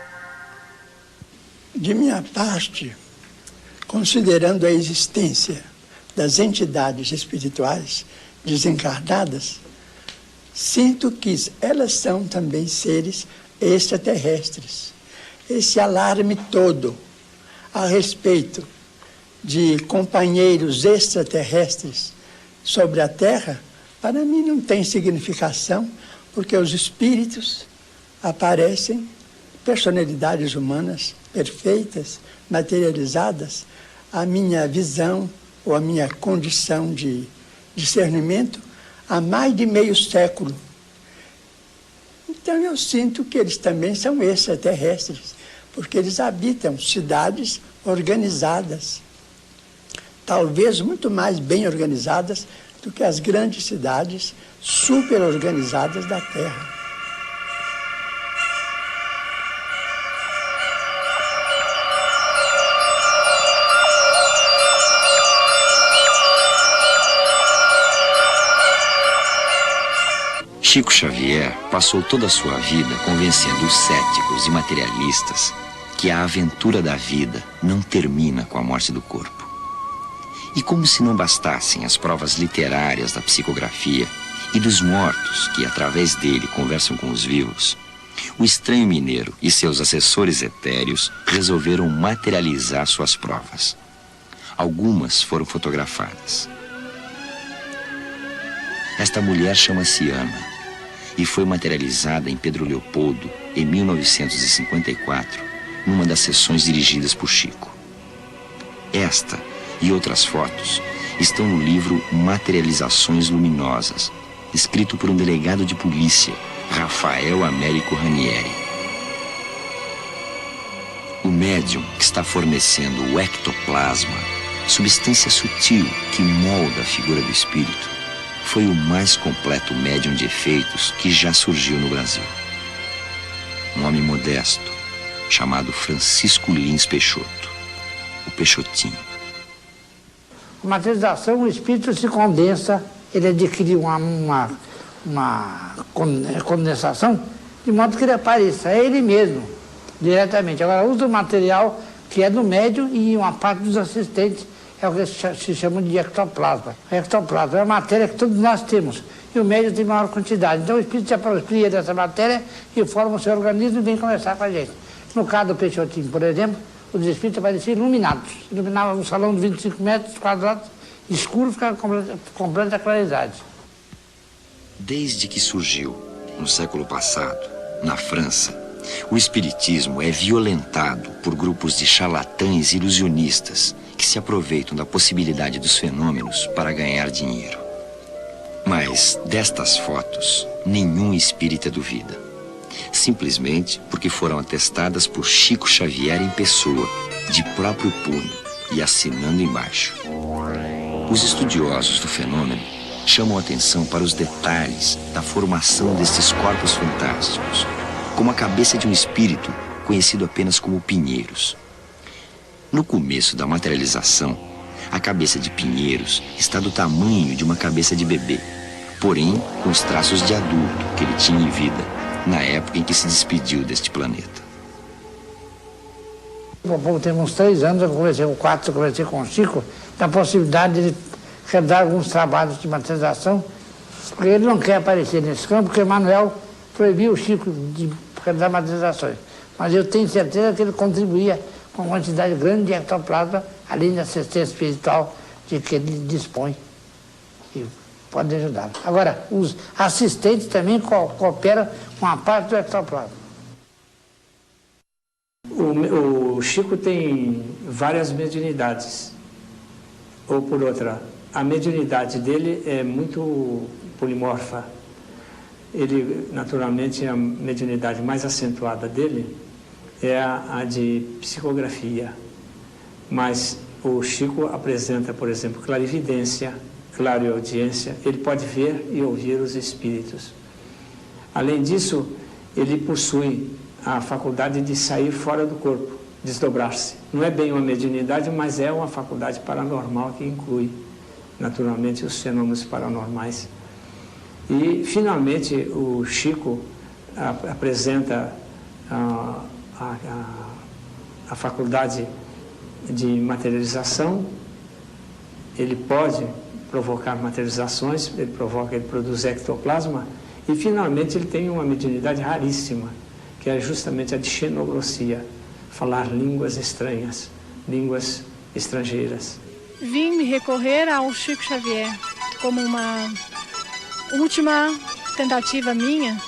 De minha parte, considerando a existência das entidades espirituais desencarnadas, sinto que elas são também seres extraterrestres. Esse alarme todo a respeito de companheiros extraterrestres sobre a Terra, para mim não tem significação, porque os espíritos aparecem, personalidades humanas perfeitas, materializadas. A minha visão ou a minha condição de discernimento há mais de meio século. Então eu sinto que eles também são extraterrestres, porque eles habitam cidades organizadas, talvez muito mais bem organizadas do que as grandes cidades super organizadas da Terra. Chico Xavier passou toda a sua vida convencendo os céticos e materialistas que a aventura da vida não termina com a morte do corpo. E como se não bastassem as provas literárias da psicografia e dos mortos que, através dele, conversam com os vivos, o estranho mineiro e seus assessores etéreos resolveram materializar suas provas. Algumas foram fotografadas. Esta mulher chama-se Ana e foi materializada em Pedro Leopoldo em 1954, numa das sessões dirigidas por Chico. Esta e outras fotos estão no livro Materializações Luminosas, escrito por um delegado de polícia, Rafael Américo Ranieri. O médium que está fornecendo o ectoplasma, substância sutil que molda a figura do espírito, foi o mais completo médium de efeitos que já surgiu no Brasil. Um homem modesto, chamado Francisco Lins Peixoto, o Peixotinho. A materialização, o espírito se condensa, ele adquire uma condensação, de modo que ele apareça, é ele mesmo, diretamente. Agora, usa o material que é do médium e uma parte dos assistentes, é o que se chama de ectoplasma. O ectoplasma é a matéria que todos nós temos, e o médium tem maior quantidade. Então o espírito se apropria dessa matéria e forma o seu organismo e vem conversar com a gente. No caso do Peixotinho, por exemplo, os espíritos apareciam iluminados. Iluminavam um salão de 25 metros quadrados, escuro, ficava com completa claridade. Desde que surgiu, no século passado, na França, o espiritismo é violentado por grupos de charlatães ilusionistas que se aproveitam da possibilidade dos fenômenos para ganhar dinheiro. Mas destas fotos, nenhum espírita duvida. Simplesmente porque foram atestadas por Chico Xavier em pessoa, de próprio punho e assinando embaixo. Os estudiosos do fenômeno chamam atenção para os detalhes da formação destes corpos fantásticos, como a cabeça de um espírito conhecido apenas como Pinheiros. No começo da materialização, a cabeça de Pinheiros está do tamanho de uma cabeça de bebê, porém com os traços de adulto que ele tinha em vida, na época em que se despediu deste planeta. Tem uns 3 anos, eu conversei com o Chico, da possibilidade de ele realizar alguns trabalhos de materialização, porque ele não quer aparecer nesse campo, porque Emmanuel proibiu o Chico de realizar materializações. Mas eu tenho certeza que ele contribuía com uma quantidade grande de ectoplasma, além da assistência espiritual de que ele dispõe. E podem ajudar. Agora, os assistentes também cooperam com a parte do ectoplasma. O Chico tem várias mediunidades. Ou por outra, a mediunidade dele é muito polimorfa. Ele, naturalmente, a mediunidade mais acentuada dele é a de psicografia. Mas o Chico apresenta, por exemplo, clarividência, clareaudiência. Ele pode ver e ouvir os espíritos. Além disso, ele possui a faculdade de sair fora do corpo, desdobrar-se. Não é bem uma mediunidade, mas é uma faculdade paranormal que inclui, naturalmente, os fenômenos paranormais. E, finalmente, o Chico apresenta a faculdade de materialização. Ele pode provocar materializações, ele produz ectoplasma, e, finalmente, ele tem uma mediunidade raríssima, que é justamente a de xenoglossia, falar línguas estranhas, línguas estrangeiras. Vim me recorrer ao Chico Xavier como uma última tentativa minha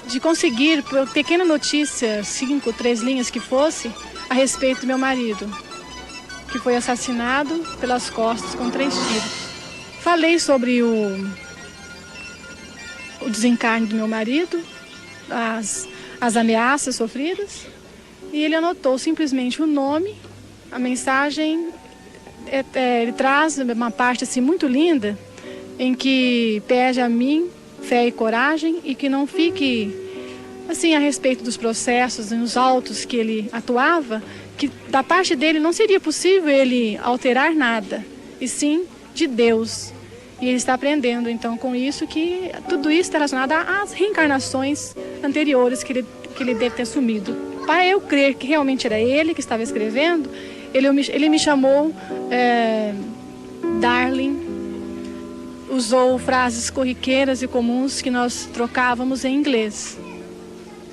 de conseguir, por pequena notícia, 5, 3 linhas que fosse, a respeito do meu marido, que foi assassinado pelas costas com 3 tiros. Falei sobre o desencarne do meu marido, as ameaças sofridas, e ele anotou simplesmente o nome, a mensagem. Ele traz uma parte assim muito linda, em que pede a mim fé e coragem, e que não fique assim a respeito dos processos e nos autos que ele atuava, que da parte dele não seria possível ele alterar nada, e sim de Deus. E ele está aprendendo então com isso, que tudo isso está relacionado às reencarnações anteriores que ele deve ter assumido. Para eu crer que realmente era ele que estava escrevendo, ele me chamou Darling, usou frases corriqueiras e comuns que nós trocávamos em inglês.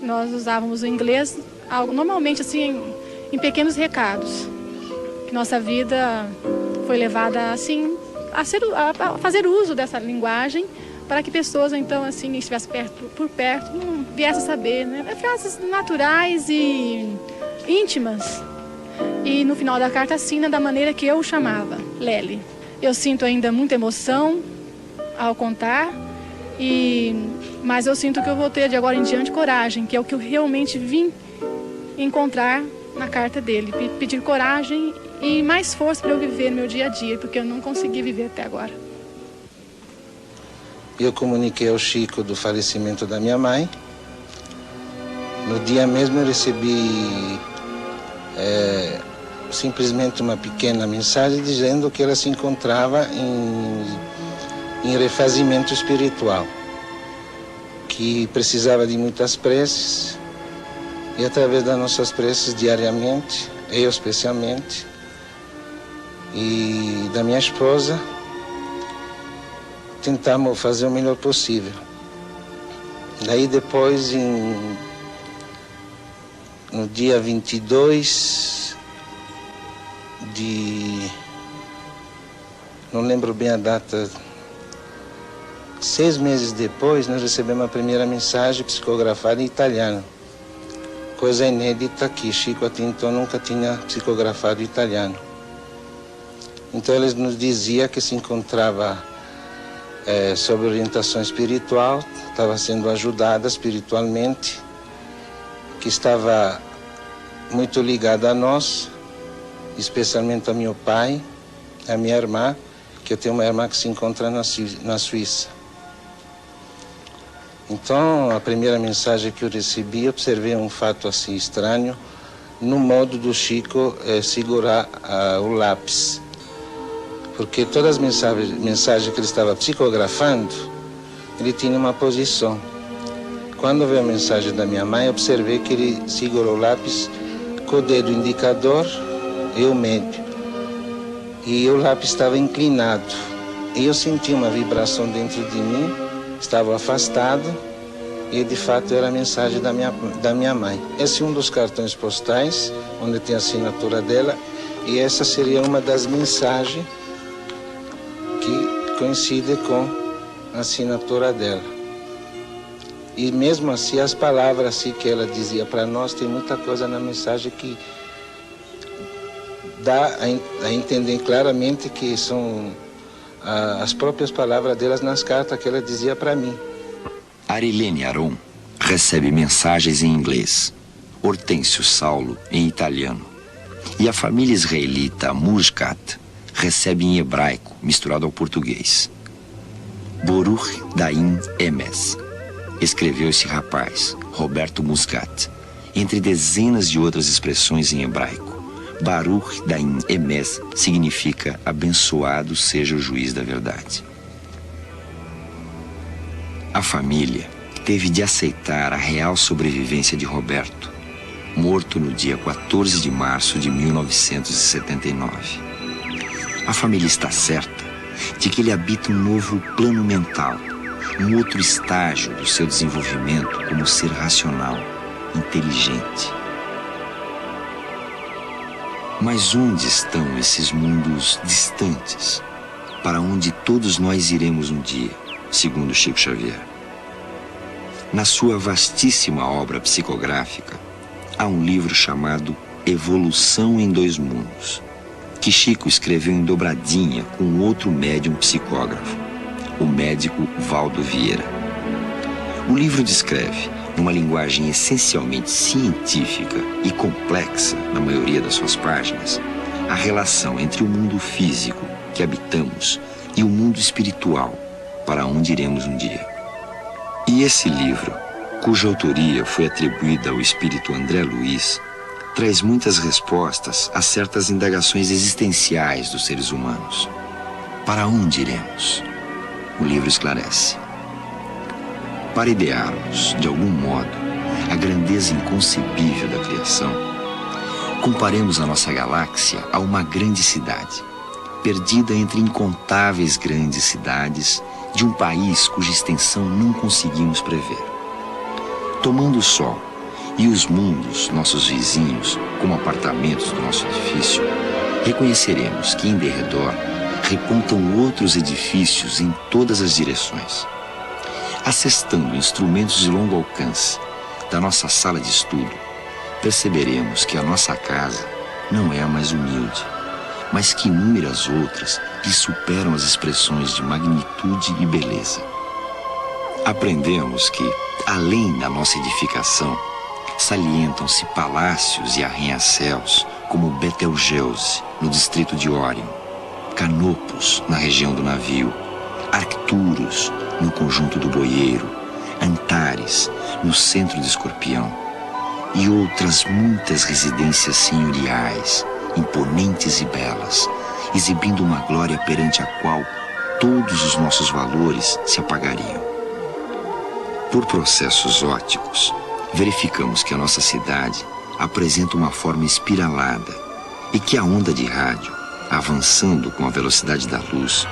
Nós usávamos o inglês normalmente assim em pequenos recados. Que nossa vida foi levada assim a fazer uso dessa linguagem, para que pessoas então assim estivessem por perto não viessem a saber, né? Frases naturais e íntimas. E no final da carta assina da maneira que eu o chamava, Lely. Eu sinto ainda muita emoção ao contar, mas eu sinto que eu vou ter de agora em diante coragem, que é o que eu realmente vim encontrar na carta dele. Pedir coragem e mais força para eu viver no meu dia a dia, porque eu não consegui viver até agora. Eu comuniquei ao Chico do falecimento da minha mãe. No dia mesmo eu recebi simplesmente uma pequena mensagem dizendo que ela se encontrava em refazimento espiritual, que precisava de muitas preces, e através das nossas preces diariamente, eu especialmente, e da minha esposa, tentamos fazer o melhor possível. Daí depois, no dia 22 não lembro bem a data, 6 meses depois, nós recebemos a primeira mensagem psicografada em italiano. Coisa inédita que Chico até então nunca tinha psicografado em italiano. Então ele nos dizia que se encontrava sob orientação espiritual, estava sendo ajudada espiritualmente, que estava muito ligada a nós, especialmente a meu pai, a minha irmã, que eu tenho uma irmã que se encontra na Suíça. Então, a primeira mensagem que eu recebi, observei um fato assim estranho, no modo do Chico segurar o lápis. Porque todas as mensagens que ele estava psicografando, ele tinha uma posição. Quando veio a mensagem da minha mãe, observei que ele segurou o lápis com o dedo indicador e o médio. E o lápis estava inclinado. E eu senti uma vibração dentro de mim, estava afastado, e de fato era a mensagem da minha mãe. Esse é um dos cartões postais, onde tem a assinatura dela, e essa seria uma das mensagens que coincide com assinatura dela. E mesmo assim, as palavras assim, que ela dizia para nós, tem muita coisa na mensagem que dá a entender claramente que são as próprias palavras delas nas cartas que ela dizia para mim. Arilene Aron recebe mensagens em inglês, Hortêncio Saulo em italiano, e a família israelita Muscat recebe em hebraico, misturado ao português. Baruch Daim Emes escreveu esse rapaz, Roberto Muscat, entre dezenas de outras expressões em hebraico. Baruch Daim Emes significa abençoado seja o juiz da verdade. A família teve de aceitar a real sobrevivência de Roberto, morto no dia 14 de março de 1979. A família está certa de que ele habita um novo plano mental, um outro estágio do seu desenvolvimento como ser racional, inteligente. Mas onde estão esses mundos distantes, para onde todos nós iremos um dia, segundo Chico Xavier? Na sua vastíssima obra psicográfica, há um livro chamado Evolução em Dois Mundos, que Chico escreveu em dobradinha com outro médium psicógrafo, o médico Valdo Vieira. O livro descreve, numa linguagem essencialmente científica e complexa na maioria das suas páginas, a relação entre o mundo físico que habitamos e o mundo espiritual para onde iremos um dia. E esse livro, cuja autoria foi atribuída ao espírito André Luiz, traz muitas respostas a certas indagações existenciais dos seres humanos. Para onde iremos? O livro esclarece. Para idearmos, de algum modo, a grandeza inconcebível da criação, comparemos a nossa galáxia a uma grande cidade, perdida entre incontáveis grandes cidades de um país cuja extensão não conseguimos prever. Tomando o Sol e os mundos, nossos vizinhos, como apartamentos do nosso edifício, reconheceremos que em derredor repontam outros edifícios em todas as direções. Assestando instrumentos de longo alcance da nossa sala de estudo, perceberemos que a nossa casa não é a mais humilde, mas que inúmeras outras lhe superam as expressões de magnitude e beleza. Aprendemos que, além da nossa edificação, salientam-se palácios e arranha-céus como Betelgeuse, no distrito de Órion, Canopus, na região do navio, Arcturus, no conjunto do Boieiro, Antares, no centro de Escorpião, e outras muitas residências senhoriais, imponentes e belas, exibindo uma glória perante a qual todos os nossos valores se apagariam. Por processos ópticos, verificamos que a nossa cidade apresenta uma forma espiralada e que a onda de rádio, avançando com a velocidade da luz,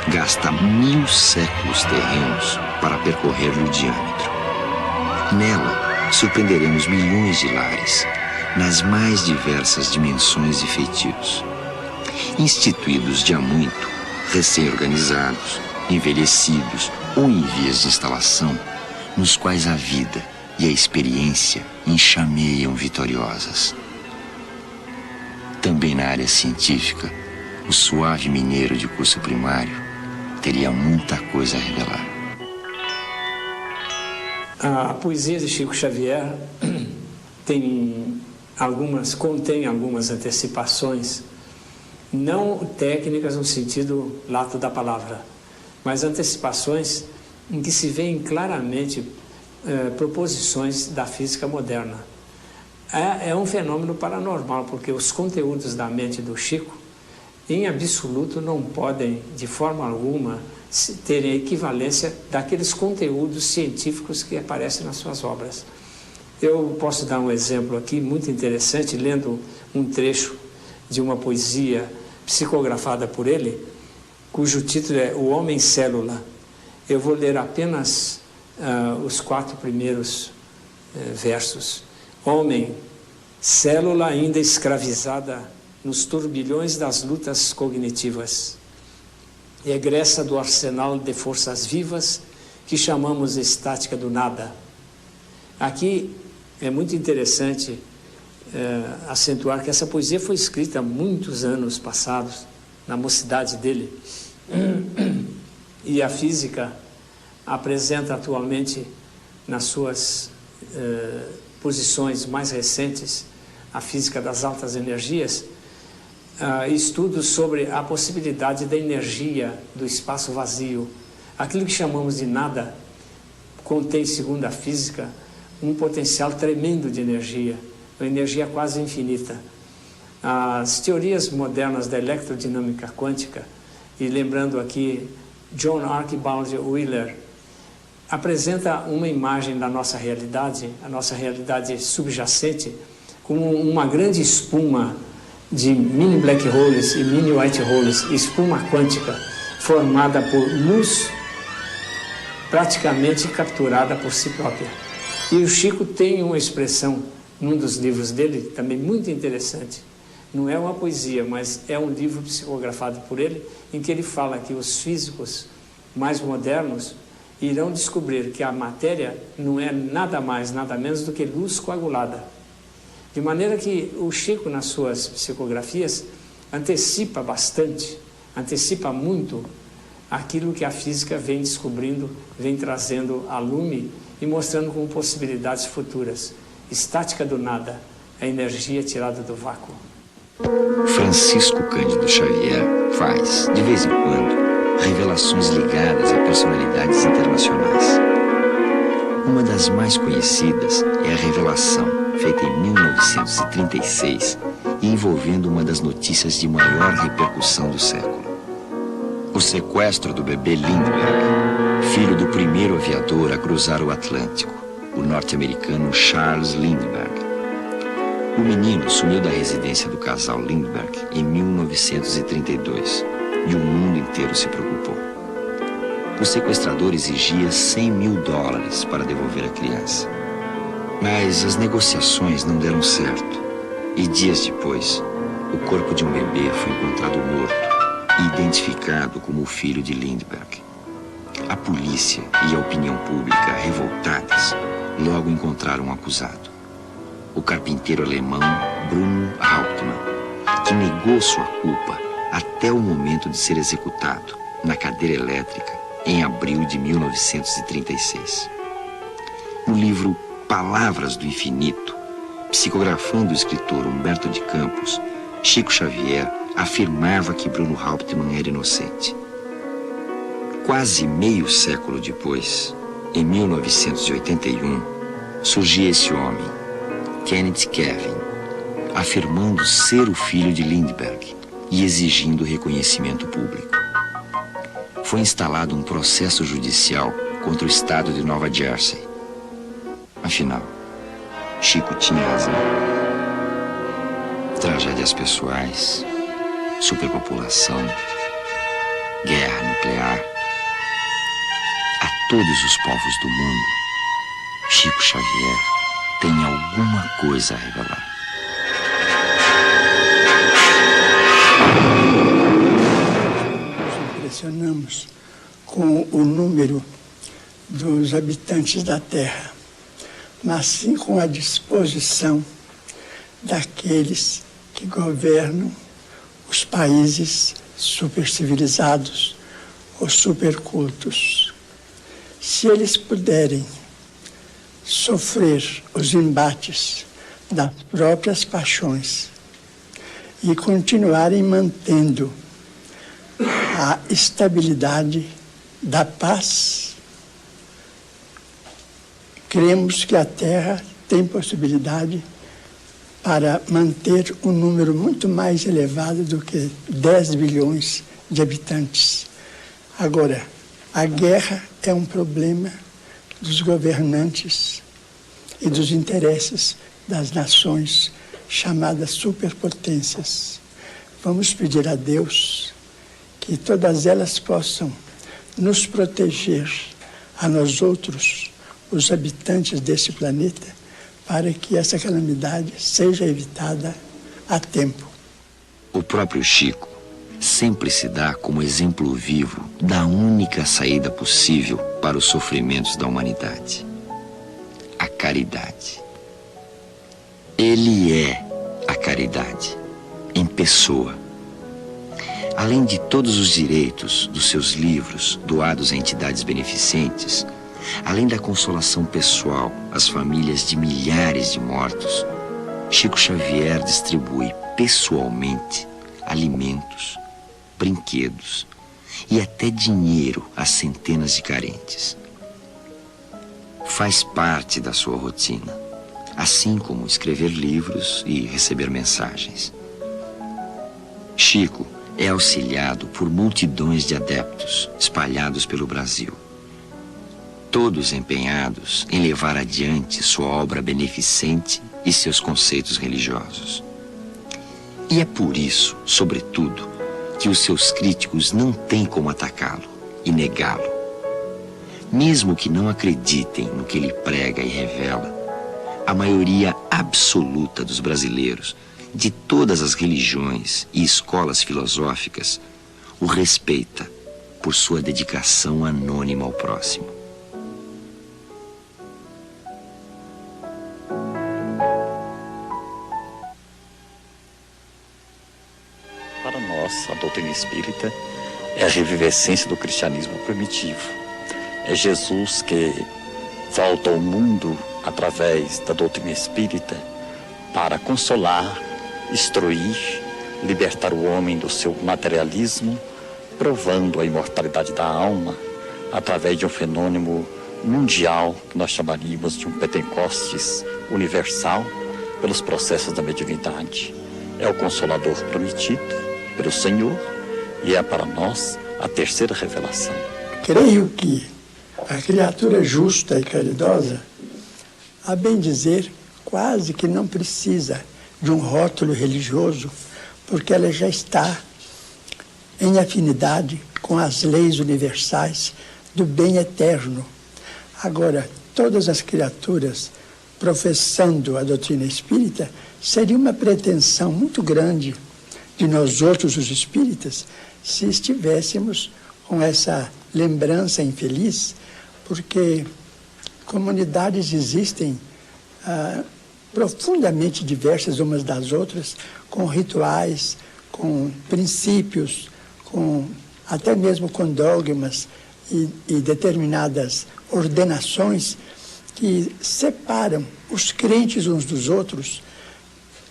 gasta 1000 séculos terrenos para percorrer-lhe o diâmetro. Nela, surpreenderemos milhões de lares, nas mais diversas dimensões e feitios. Instituídos de há muito, recém-organizados, envelhecidos ou em vias de instalação, nos quais a vida e a experiência enxameiam vitoriosas. Também na área científica, o suave mineiro de curso primário teria muita coisa a revelar. A poesia de Chico Xavier contém algumas antecipações, não técnicas no sentido lato da palavra, mas antecipações em que se veem claramente proposições da física moderna. É um fenômeno paranormal, porque os conteúdos da mente do Chico, em absoluto, não podem, de forma alguma, terem equivalência daqueles conteúdos científicos que aparecem nas suas obras. Eu posso dar um exemplo aqui muito interessante, lendo um trecho de uma poesia psicografada por ele, cujo título é O Homem Célula. Eu vou ler apenas os 4 primeiros versos. Homem, célula ainda escravizada nos turbilhões das lutas cognitivas. egressa do arsenal de forças vivas que chamamos de estática do nada. Aqui é muito interessante acentuar que essa poesia foi escrita há muitos anos passados, na mocidade dele, e a física apresenta atualmente, nas suas posições mais recentes, a física das altas energias, estudos sobre a possibilidade da energia do espaço vazio. Aquilo que chamamos de nada contém, segundo a física, um potencial tremendo de energia, uma energia quase infinita. As teorias modernas da eletrodinâmica quântica, e lembrando aqui John Archibald Wheeler, apresenta uma imagem da nossa realidade, a nossa realidade subjacente, como uma grande espuma de mini black holes e mini white holes, espuma quântica, formada por luz praticamente capturada por si própria. E o Chico tem uma expressão num dos livros dele, também muito interessante. Não é uma poesia, mas é um livro psicografado por ele, em que ele fala que os físicos mais modernos irão descobrir que a matéria não é nada mais, nada menos do que luz coagulada. De maneira que o Chico, nas suas psicografias, antecipa bastante, antecipa muito aquilo que a física vem descobrindo, vem trazendo a lume e mostrando como possibilidades futuras. Estática do nada, a energia tirada do vácuo. Francisco Cândido Xavier faz, de vez em quando, revelações ligadas a personalidades internacionais. Uma das mais conhecidas é a revelação feita em 1936 e envolvendo uma das notícias de maior repercussão do século. O sequestro do bebê Lindbergh, filho do primeiro aviador a cruzar o Atlântico, o norte-americano Charles Lindbergh. O menino sumiu da residência do casal Lindbergh em 1932 e o mundo inteiro se preocupou. O sequestrador exigia $100 mil para devolver a criança. Mas as negociações não deram certo e dias depois, o corpo de um bebê foi encontrado morto e identificado como o filho de Lindbergh. A polícia e a opinião pública, revoltadas, logo encontraram um acusado. O carpinteiro alemão Bruno Hauptmann, que negou sua culpa até o momento de ser executado na cadeira elétrica em abril de 1936. No livro Palavras do Infinito, psicografando o escritor Humberto de Campos, Chico Xavier afirmava que Bruno Hauptmann era inocente. Quase meio século depois, em 1981, surgia esse homem, Kenneth Kevin, afirmando ser o filho de Lindbergh e exigindo reconhecimento público. Foi instalado um processo judicial contra o estado de Nova Jersey. Afinal, Chico tinha razão. Tragédias pessoais, superpopulação, guerra nuclear. A todos os povos do mundo, Chico Xavier tem alguma coisa a revelar. Nos impressionamos com o número dos habitantes da Terra, mas sim com a disposição daqueles que governam os países supercivilizados ou supercultos. Se eles puderem sofrer os embates das próprias paixões e continuarem mantendo a estabilidade da paz, cremos que a Terra tem possibilidade para manter um número muito mais elevado do que 10 bilhões de habitantes. Agora, a guerra é um problema dos governantes e dos interesses das nações chamadas superpotências. Vamos pedir a Deus que todas elas possam nos proteger, a nós outros, os habitantes desse planeta, para que essa calamidade seja evitada a tempo. O próprio Chico sempre se dá como exemplo vivo da única saída possível para os sofrimentos da humanidade: a caridade. Ele é a caridade, em pessoa. Além de todos os direitos dos seus livros doados a entidades beneficentes, além da consolação pessoal às famílias de milhares de mortos, Chico Xavier distribui pessoalmente alimentos, brinquedos e até dinheiro a centenas de carentes. Faz parte da sua rotina, assim como escrever livros e receber mensagens. Chico é auxiliado por multidões de adeptos espalhados pelo Brasil, todos empenhados em levar adiante sua obra beneficente e seus conceitos religiosos. E é por isso, sobretudo, que os seus críticos não têm como atacá-lo e negá-lo. Mesmo que não acreditem no que ele prega e revela, a maioria absoluta dos brasileiros, de todas as religiões e escolas filosóficas, o respeita por sua dedicação anônima ao próximo. Para nós, a doutrina espírita é a revivescência do cristianismo primitivo. É Jesus que volta ao mundo através da doutrina espírita para consolar, instruir, libertar o homem do seu materialismo, provando a imortalidade da alma através de um fenômeno mundial que nós chamaríamos de um Pentecostes universal pelos processos da mediunidade. É o Consolador prometido pelo Senhor e é para nós a terceira revelação. Creio que a criatura justa e caridosa, a bem dizer, quase que não precisa de um rótulo religioso, porque ela já está em afinidade com as leis universais do bem eterno. Agora, todas as criaturas professando a doutrina espírita, seria uma pretensão muito grande de nós outros, os espíritas, se estivéssemos com essa lembrança infeliz, porque comunidades existem profundamente diversas umas das outras, com rituais, com princípios, até mesmo com dogmas e determinadas ordenações que separam os crentes uns dos outros,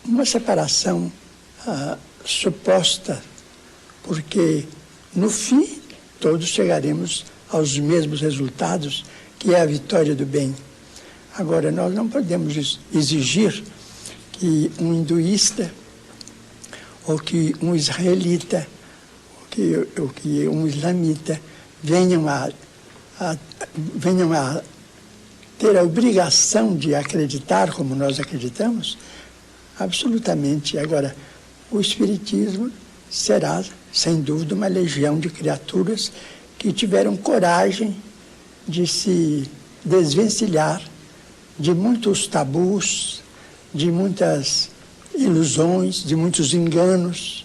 uma separação suposta, porque no fim todos chegaremos aos mesmos resultados, que é a vitória do bem. Agora, nós não podemos exigir que um hinduísta, ou que um israelita, ou que um islamita venham a ter a obrigação de acreditar como nós acreditamos. Absolutamente. Agora, o Espiritismo será, sem dúvida, uma legião de criaturas que tiveram coragem de se desvencilhar de muitos tabus, de muitas ilusões, de muitos enganos,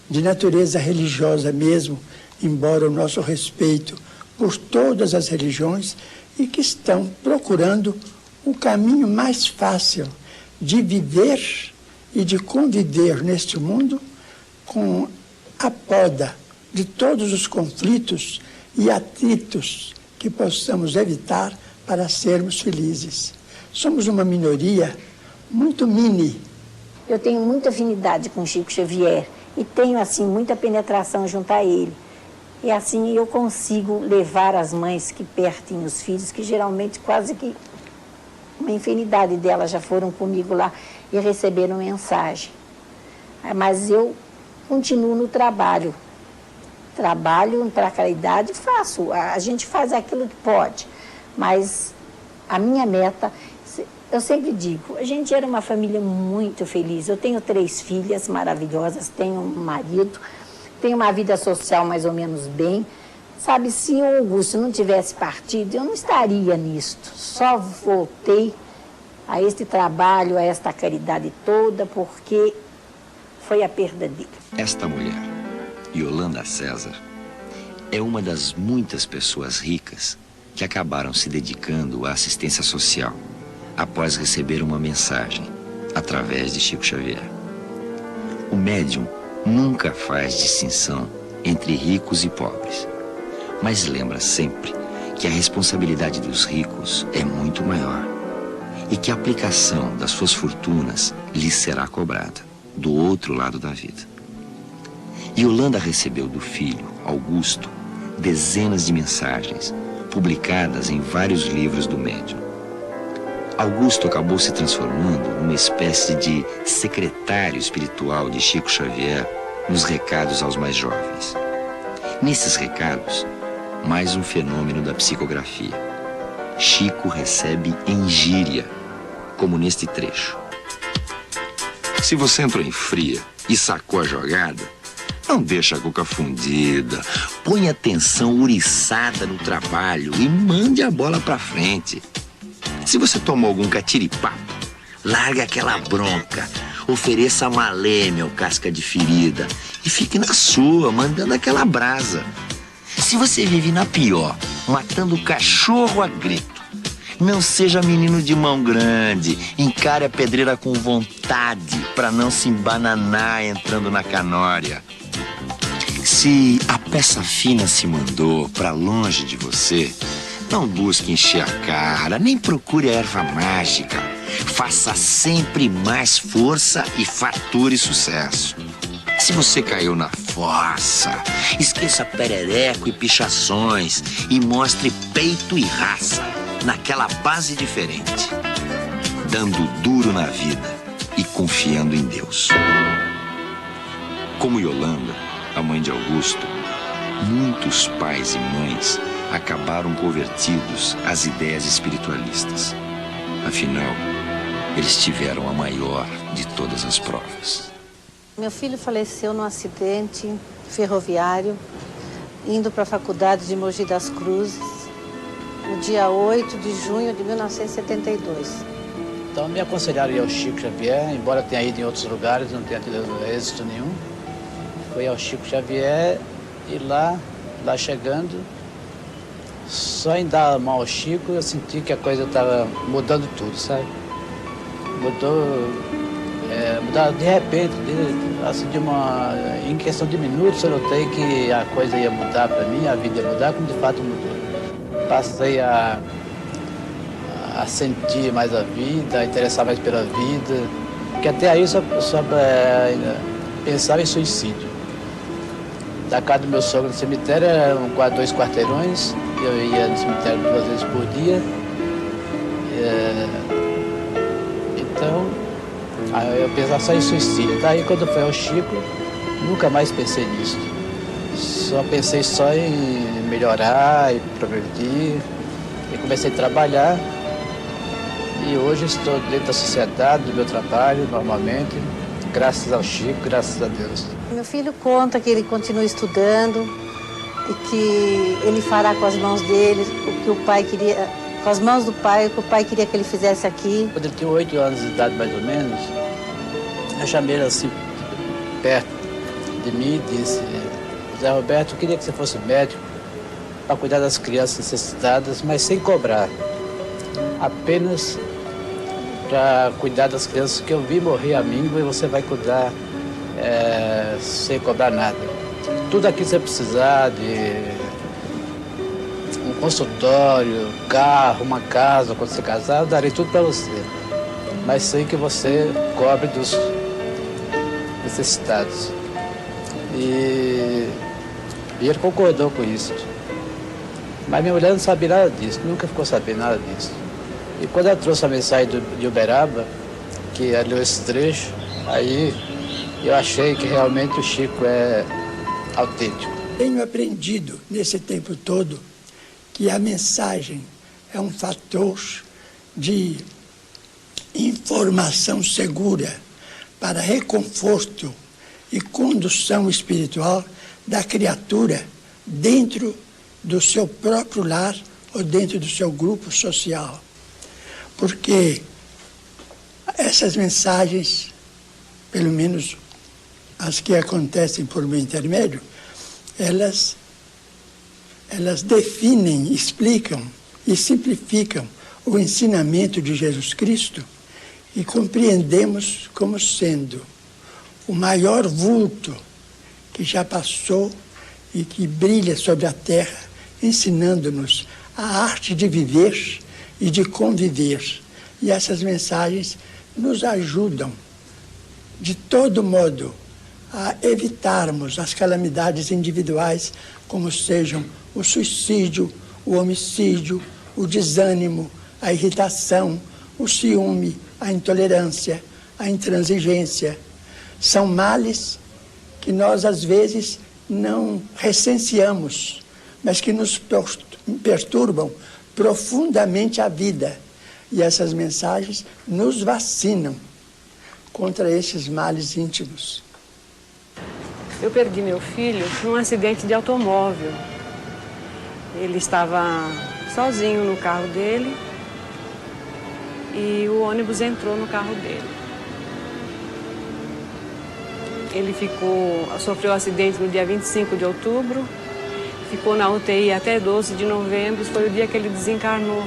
de natureza religiosa mesmo, embora o nosso respeito por todas as religiões, e que estão procurando o caminho mais fácil de viver e de conviver neste mundo com a poda de todos os conflitos e atritos que possamos evitar para sermos felizes. Somos uma minoria muito mini. Eu tenho muita afinidade com Chico Xavier e tenho, assim, muita penetração junto a ele. E assim eu consigo levar as mães que perdem os filhos, que geralmente quase que uma infinidade delas já foram comigo lá e receberam mensagem. Mas eu continuo no trabalho. Trabalho para a caridade, faço. A gente faz aquilo que pode. Mas a minha meta, eu sempre digo, a gente era uma família muito feliz. Eu tenho 3 filhas maravilhosas, tenho um marido, tenho uma vida social mais ou menos bem. Sabe, se o Augusto não tivesse partido, eu não estaria nisto. Só voltei a este trabalho, a esta caridade toda, porque foi a perda dele. Esta mulher, Yolanda César é uma das muitas pessoas ricas que acabaram se dedicando à assistência social após receber uma mensagem através de Chico Xavier. O médium nunca faz distinção entre ricos e pobres, mas lembra sempre que a responsabilidade dos ricos é muito maior e que a aplicação das suas fortunas lhes será cobrada do outro lado da vida. Yolanda recebeu do filho, Augusto, dezenas de mensagens publicadas em vários livros do médium. Augusto acabou se transformando numa espécie de secretário espiritual de Chico Xavier nos recados aos mais jovens. Nesses recados, mais um fenômeno da psicografia. Chico recebe em gíria, como neste trecho. Se você entrou em fria e sacou a jogada, não deixa a cuca fundida, põe atenção uriçada no trabalho e mande a bola pra frente. Se você tomou algum catiripapo, larga aquela bronca, ofereça maleme ao casca de ferida e fique na sua, mandando aquela brasa. Se você vive na pior, matando o cachorro a grito, não seja menino de mão grande, encare a pedreira com vontade para não se embananar entrando na canória. Se a peça fina se mandou para longe de você, não busque encher a cara, nem procure a erva mágica. Faça sempre mais força e fature sucesso. Se você caiu na fossa, esqueça perereco e pichações e mostre peito e raça naquela base diferente, dando duro na vida e confiando em Deus. Como Yolanda, a mãe de Augusto, muitos pais e mães acabaram convertidos às ideias espiritualistas. Afinal, eles tiveram a maior de todas as provas. Meu filho faleceu num acidente ferroviário, indo para a faculdade de Mogi das Cruzes, no dia 8 de junho de 1972. Então me aconselharam a ir ao Chico Xavier, embora tenha ido em outros lugares, não tenha tido êxito nenhum. Fui ao Chico Xavier e lá chegando, só em dar a mão ao Chico, eu senti que a coisa estava mudando tudo, sabe? Mudou de repente, assim, em questão de minutos, eu notei que a coisa ia mudar para mim, a vida ia mudar, como de fato mudou. Passei a sentir mais a vida, a interessar mais pela vida, porque até aí só pensava em suicídio. Da casa do meu sogro no cemitério eram 2 quarteirões, eu ia no cemitério 2 vezes por dia. Então, eu pensava só em suicídio. Daí, quando eu fui ao Chico, nunca mais pensei nisso. Pensei só em melhorar e progredir. E comecei a trabalhar. E hoje estou dentro da sociedade, do meu trabalho, normalmente. Graças ao Chico, graças a Deus. Meu filho conta que ele continua estudando e que ele fará com as mãos dele o que o pai queria, com as mãos do pai, o que o pai queria que ele fizesse aqui. Quando ele tinha 8 anos de idade, mais ou menos, eu chamei ele assim, perto de mim e disse: Zé Roberto, eu queria que você fosse médico para cuidar das crianças necessitadas, mas sem cobrar. Apenas para cuidar das crianças que eu vi morrer a míngua e você vai cuidar sem cobrar nada. Tudo aqui que você precisar de um consultório, carro, uma casa, quando você casar, eu darei tudo para você. Mas sem que você cobre dos necessitados. E ele concordou com isso. Mas minha mulher não sabia nada disso, nunca ficou sabendo nada disso. E quando ela trouxe a mensagem de Uberaba, que ela leu esse trecho, aí eu achei que realmente o Chico é autêntico. Tenho aprendido nesse tempo todo que a mensagem é um fator de informação segura para reconforto e condução espiritual da criatura dentro do seu próprio lar ou dentro do seu grupo social. Porque essas mensagens, pelo menos as que acontecem por meu intermédio, elas definem, explicam e simplificam o ensinamento de Jesus Cristo e compreendemos como sendo o maior vulto que já passou e que brilha sobre a terra, ensinando-nos a arte de viver e de conviver. E essas mensagens nos ajudam, de todo modo, a evitarmos as calamidades individuais, como sejam o suicídio, o homicídio, o desânimo, a irritação, o ciúme, a intolerância, a intransigência. São males que nós, às vezes, não recenseamos, mas que nos perturbam profundamente a vida. E essas mensagens nos vacinam contra esses males íntimos. Eu perdi meu filho num acidente de automóvel. Ele estava sozinho no carro dele e o ônibus entrou no carro dele. Ele sofreu um acidente no dia 25 de outubro, ficou na UTI até 12 de novembro, foi o dia que ele desencarnou.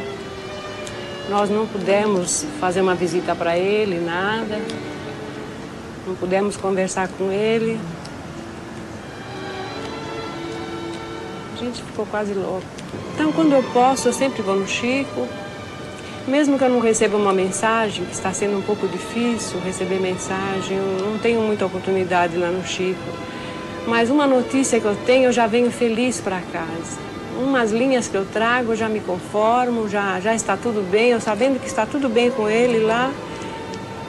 Nós não pudemos fazer uma visita para ele, nada, não pudemos conversar com ele. A gente ficou quase louco. Então, quando eu posso, eu sempre vou no Chico. Mesmo que eu não receba uma mensagem, que está sendo um pouco difícil receber mensagem, eu não tenho muita oportunidade lá no Chico. Mas uma notícia que eu tenho, eu já venho feliz para casa. Umas linhas que eu trago, eu já me conformo, já está tudo bem. Eu sabendo que está tudo bem com ele lá,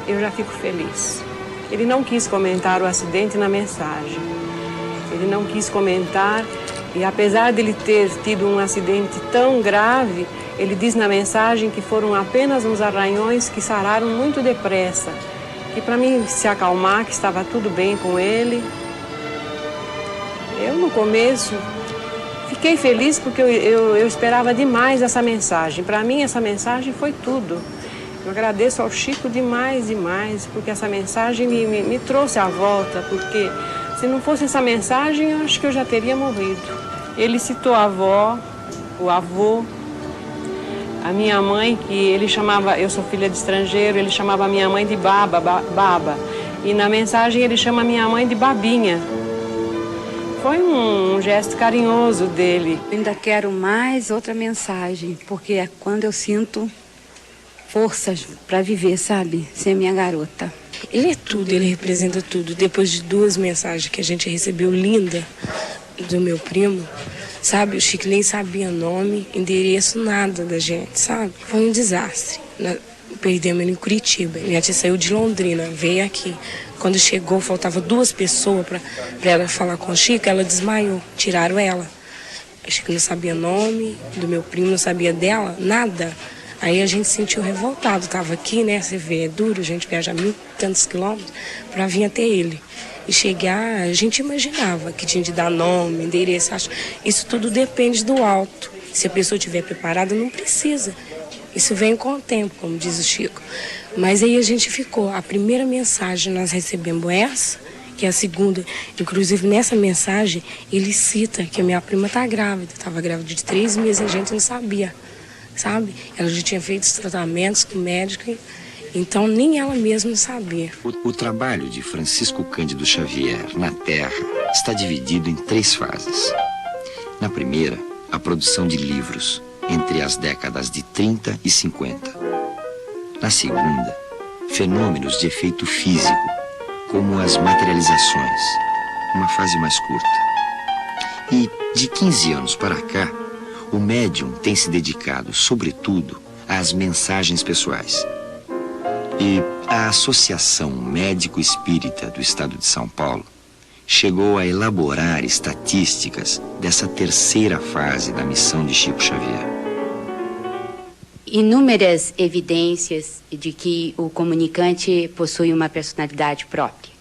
eu já fico feliz. Ele não quis comentar o acidente na mensagem. Ele não quis comentar. E apesar de ele ter tido um acidente tão grave, ele diz na mensagem que foram apenas uns arranhões que sararam muito depressa. Que para mim se acalmar, que estava tudo bem com ele. Eu, no começo, fiquei feliz porque eu esperava demais essa mensagem. Para mim, essa mensagem foi tudo. Eu agradeço ao Chico demais, porque essa mensagem me trouxe à volta, porque se não fosse essa mensagem, eu acho que eu já teria morrido. Ele citou a avó, o avô, a minha mãe, que ele chamava, eu sou filha de estrangeiro, ele chamava a minha mãe de Baba. E na mensagem ele chama a minha mãe de Babinha. Foi um gesto carinhoso dele. Ainda quero mais outra mensagem, porque é quando eu sinto forças para viver, sabe? Ser minha garota. Ele é tudo, ele representa tudo. Depois de 2 mensagens que a gente recebeu linda do meu primo, sabe? O Chico nem sabia nome, endereço, nada da gente, sabe? Foi um desastre. Perdemos ele em Curitiba. Minha tia saiu de Londrina, veio aqui. Quando chegou, faltava 2 pessoas para ela falar com o Chico, ela desmaiou, tiraram ela. O Chico não sabia nome do meu primo, não sabia dela, nada. Aí a gente se sentiu revoltado, tava aqui, né, você vê, é duro, a gente viaja 1.000 e tantos quilômetros para vir até ele. E chegar, a gente imaginava que tinha de dar nome, endereço, isso tudo depende do alto. Se a pessoa estiver preparada, não precisa. Isso vem com o tempo, como diz o Chico. Mas aí a gente ficou. A primeira mensagem nós recebemos essa, que é a segunda. Inclusive, nessa mensagem, ele cita que a minha prima está grávida. Estava grávida de 3 meses, a gente não sabia, sabe? Ela já tinha feito os tratamentos com o médico, então nem ela mesma sabia. O trabalho de Francisco Cândido Xavier na Terra está dividido em 3 fases. Na primeira, a produção de livros, entre as décadas de 30 e 50. Na segunda, fenômenos de efeito físico, como as materializações, uma fase mais curta. E, de 15 anos para cá, o médium tem se dedicado, sobretudo, às mensagens pessoais. E a Associação Médico Espírita do Estado de São Paulo chegou a elaborar estatísticas dessa terceira fase da missão de Chico Xavier. Inúmeras evidências de que o comunicante possui uma personalidade própria.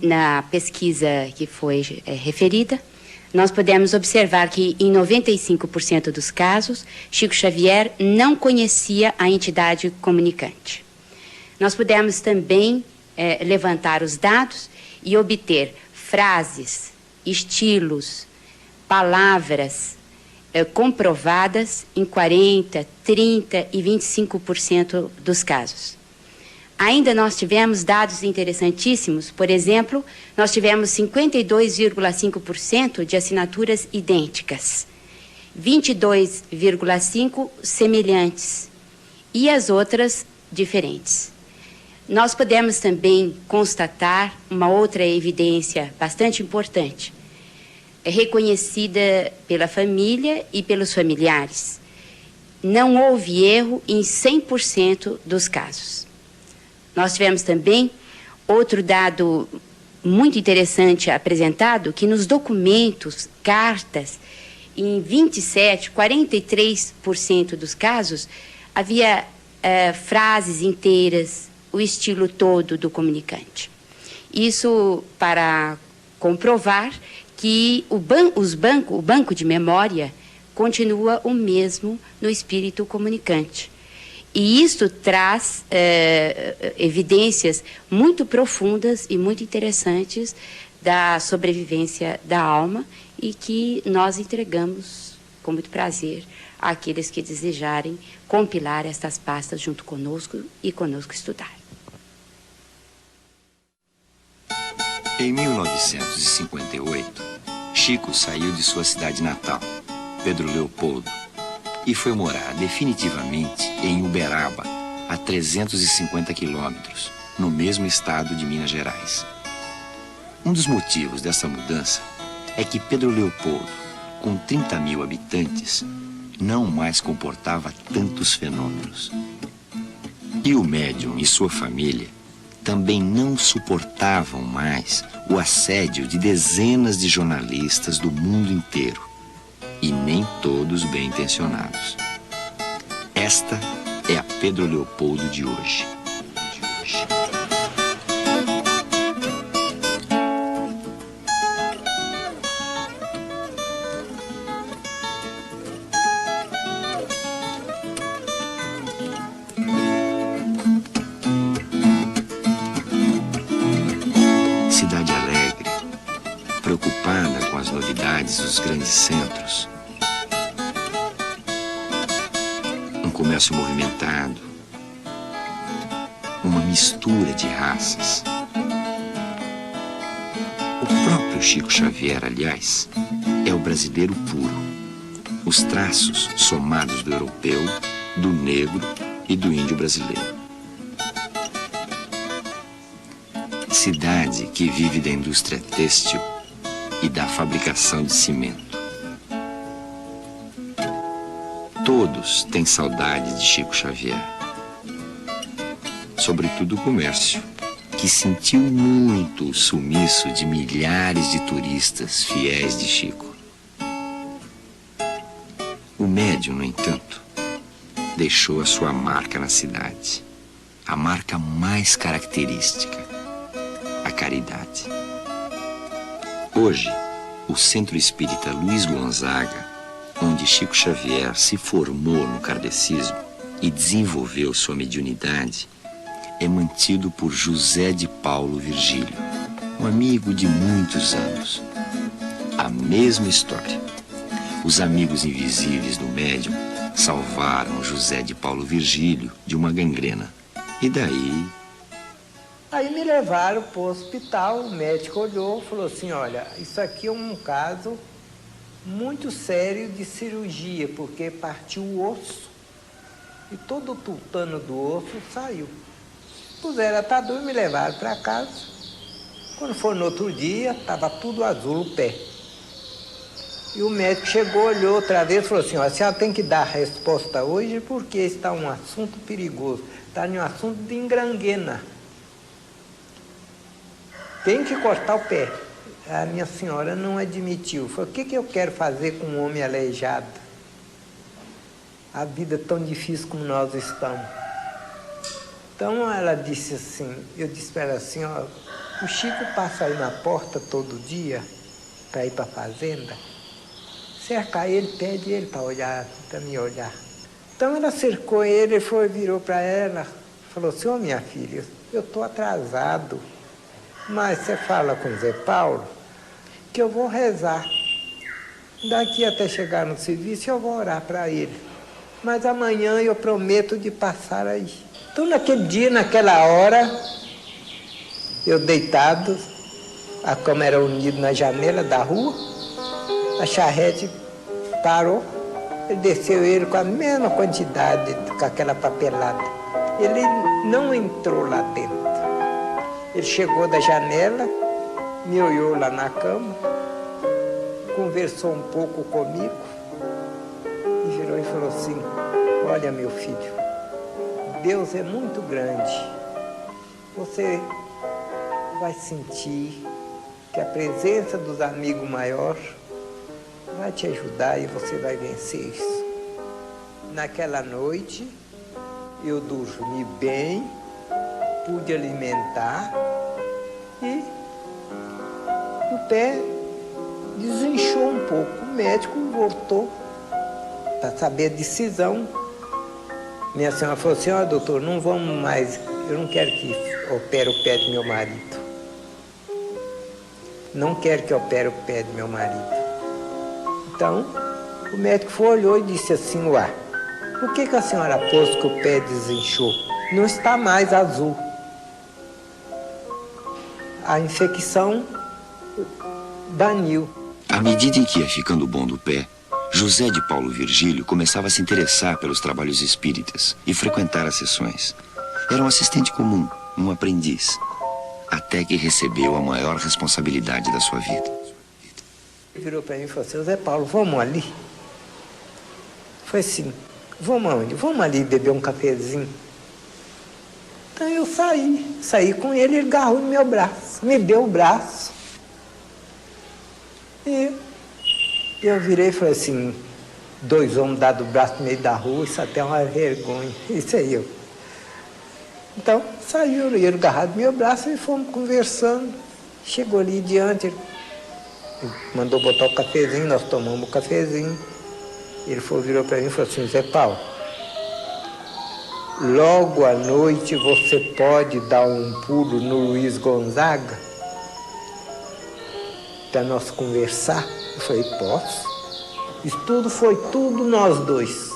Na pesquisa que foi referida, nós podemos observar que, em 95% dos casos, Chico Xavier não conhecia a entidade comunicante. Nós pudemos também levantar os dados e obter frases, estilos, palavras comprovadas em 40%, 30% e 25% dos casos. Ainda nós tivemos dados interessantíssimos, por exemplo, nós tivemos 52,5% de assinaturas idênticas, 22,5% semelhantes e as outras diferentes. Nós podemos também constatar uma outra evidência bastante importante, reconhecida pela família e pelos familiares. Não houve erro em 100% dos casos. Nós tivemos também outro dado muito interessante apresentado, que nos documentos, cartas, em 43% dos casos, havia frases inteiras, o estilo todo do comunicante. Isso para comprovar que o banco de memória continua o mesmo no espírito comunicante. E isso traz evidências muito profundas e muito interessantes da sobrevivência da alma e que nós entregamos com muito prazer àqueles que desejarem compilar estas pastas junto conosco e conosco estudar. Em 1958, Chico saiu de sua cidade natal, Pedro Leopoldo, e foi morar definitivamente em Uberaba, a 350 quilômetros, no mesmo estado de Minas Gerais. Um dos motivos dessa mudança é que Pedro Leopoldo, com 30 mil habitantes, não mais comportava tantos fenômenos. E o médium e sua família também não suportavam mais o assédio de dezenas de jornalistas do mundo inteiro, e nem todos bem-intencionados. Esta é a Pedro Leopoldo de hoje. Cidade alegre, preocupada com as novidades dos grandes centros. Um comércio movimentado, uma mistura de raças. O próprio Chico Xavier, aliás, é o brasileiro puro. Os traços somados do europeu, do negro e do índio brasileiro. Cidade que vive da indústria têxtil e da fabricação de cimento. Todos têm saudade de Chico Xavier. Sobretudo o comércio, que sentiu muito o sumiço de milhares de turistas fiéis de Chico. O médium, no entanto, deixou a sua marca na cidade, a marca mais característica, a caridade. Hoje, o Centro Espírita Luiz Gonzaga, onde Chico Xavier se formou no kardecismo e desenvolveu sua mediunidade, é mantido por José de Paulo Virgílio, um amigo de muitos anos. A mesma história. Os amigos invisíveis do médium salvaram José de Paulo Virgílio de uma gangrena. E daí... Aí me levaram para o hospital, o médico olhou e falou assim, olha, isso aqui é um caso muito sério de cirurgia, porque partiu o osso e todo o tutano do osso saiu. Puseram atadura e me levaram para casa. Quando foi no outro dia, estava tudo azul o pé. E o médico chegou, olhou outra vez e falou assim, ó, a senhora tem que dar a resposta hoje porque está um assunto perigoso, está em um assunto de engranguena. Tem que cortar o pé. A minha senhora não admitiu. Falou, o que eu quero fazer com um homem aleijado? A vida tão difícil como nós estamos. Então ela disse assim, eu disse para ela assim, ó, o Chico passa aí na porta todo dia para ir para a fazenda. Cerca ele, pede ele para olhar, para me olhar. Então ela cercou ele, virou para ela, falou assim, ô minha filha, eu estou atrasado. Mas você fala com o Zé Paulo, que eu vou rezar. Daqui até chegar no serviço eu vou orar para ele. Mas amanhã eu prometo de passar aí. Então naquele dia, naquela hora, eu deitado, a cama era unida na janela da rua, a charrete parou, ele desceu ele com a mesma quantidade, com aquela papelada. Ele não entrou lá dentro. Ele chegou da janela, me olhou lá na cama, conversou um pouco comigo e virou e falou assim: olha, meu filho, Deus é muito grande. Você vai sentir que a presença dos amigos maiores vai te ajudar e você vai vencer isso. Naquela noite, eu dormi bem, pude alimentar e o pé desinchou um pouco. O médico voltou para saber a decisão. Minha senhora falou assim: ó, doutor, não vamos mais, eu não quero que opere o pé do meu marido. Não quero que opere o pé do meu marido. Então, o médico olhou e disse assim: uá, por que a senhora pôs que o pé desinchou? Não está mais azul. A infecção baniu. À medida em que ia ficando bom do pé, José de Paulo Virgílio começava a se interessar pelos trabalhos espíritas e frequentar as sessões. Era um assistente comum, um aprendiz, até que recebeu a maior responsabilidade da sua vida. Ele virou para mim e falou assim: Zé Paulo, vamos ali? Foi assim: vamos aonde? Vamos ali beber um cafezinho. Então eu saí com ele, ele agarrou no meu braço, me deu o braço. E eu virei e falei assim: dois homens dados o braço no meio da rua, isso até é uma vergonha. Isso aí eu. Então saiu ele agarrado no meu braço e fomos conversando. Chegou ali diante, ele mandou botar o cafezinho, nós tomamos o cafezinho. Ele virou para mim e falou assim: Zé Paulo, logo à noite você pode dar um pulo no Luiz Gonzaga para nós conversar? Eu falei: posso. Isso tudo foi tudo nós dois.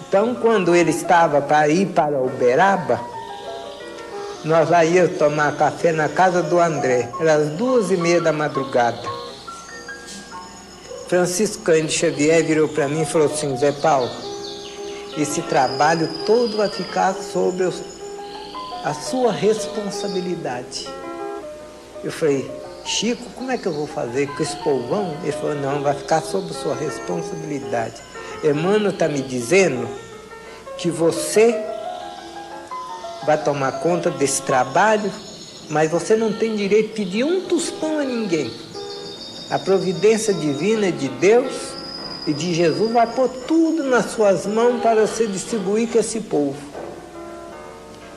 Então, quando ele estava para ir para Uberaba, nós lá íamos tomar café na casa do André. Era às 2h30 da madrugada. Francisco Cândido Xavier virou para mim e falou assim: Zé Paulo, esse trabalho todo vai ficar sobre a sua responsabilidade. Eu falei: Chico, como é que eu vou fazer com esse povão? Ele falou: não, vai ficar sob sua responsabilidade. Emmanuel está me dizendo que você vai tomar conta desse trabalho, mas você não tem direito de pedir um tostão a ninguém. A providência divina de Deus e de Jesus vai pôr tudo nas suas mãos para você distribuir com esse povo.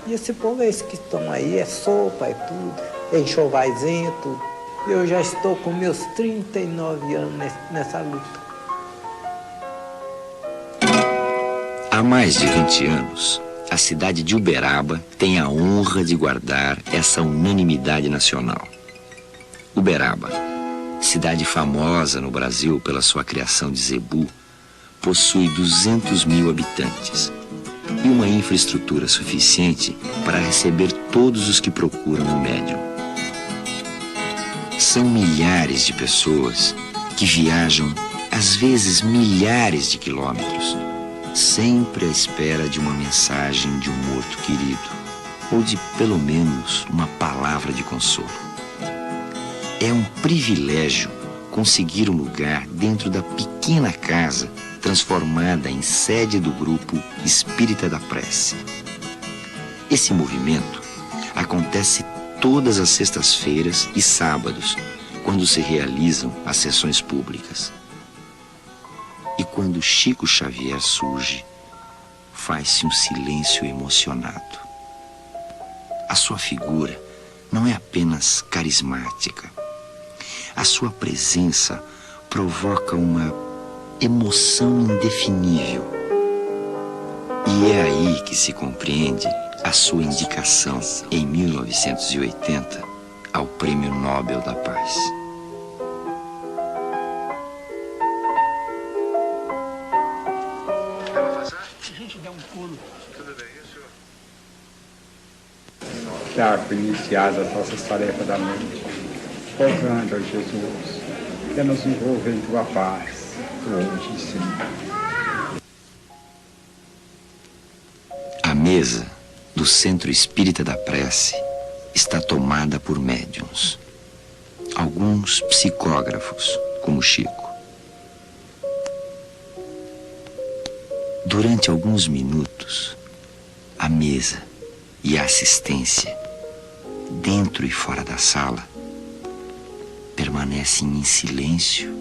E esse povo é esse que estão aí, é sopa, é tudo, é enxovaizinho, é tudo. Eu já estou com meus 39 anos nessa luta. Há mais de 20 anos, a cidade de Uberaba tem a honra de guardar essa unanimidade nacional. Uberaba, cidade famosa no Brasil pela sua criação de zebu, possui 200 mil habitantes e uma infraestrutura suficiente para receber todos os que procuram um médium. São milhares de pessoas que viajam, às vezes milhares de quilômetros, sempre à espera de uma mensagem de um morto querido, ou de, pelo menos, uma palavra de consolo. É um privilégio conseguir um lugar dentro da pequena casa transformada em sede do grupo Espírita da Prece. Esse movimento acontece todas as sextas-feiras e sábados, quando se realizam as sessões públicas. E quando Chico Xavier surge, faz-se um silêncio emocionado. A sua figura não é apenas carismática. A sua presença provoca uma emoção indefinível. E é aí que se compreende a sua indicação, em 1980, ao Prêmio Nobel da Paz. já iniciadas as nossas tarefas da noite, rogando a Jesus que nos envolva em tua paz, hoje e sempre. A mesa do Centro Espírita da Prece está tomada por médiuns. Alguns psicógrafos, como Chico. Durante alguns minutos, a mesa e a assistência, dentro e fora da sala, permanecem em silêncio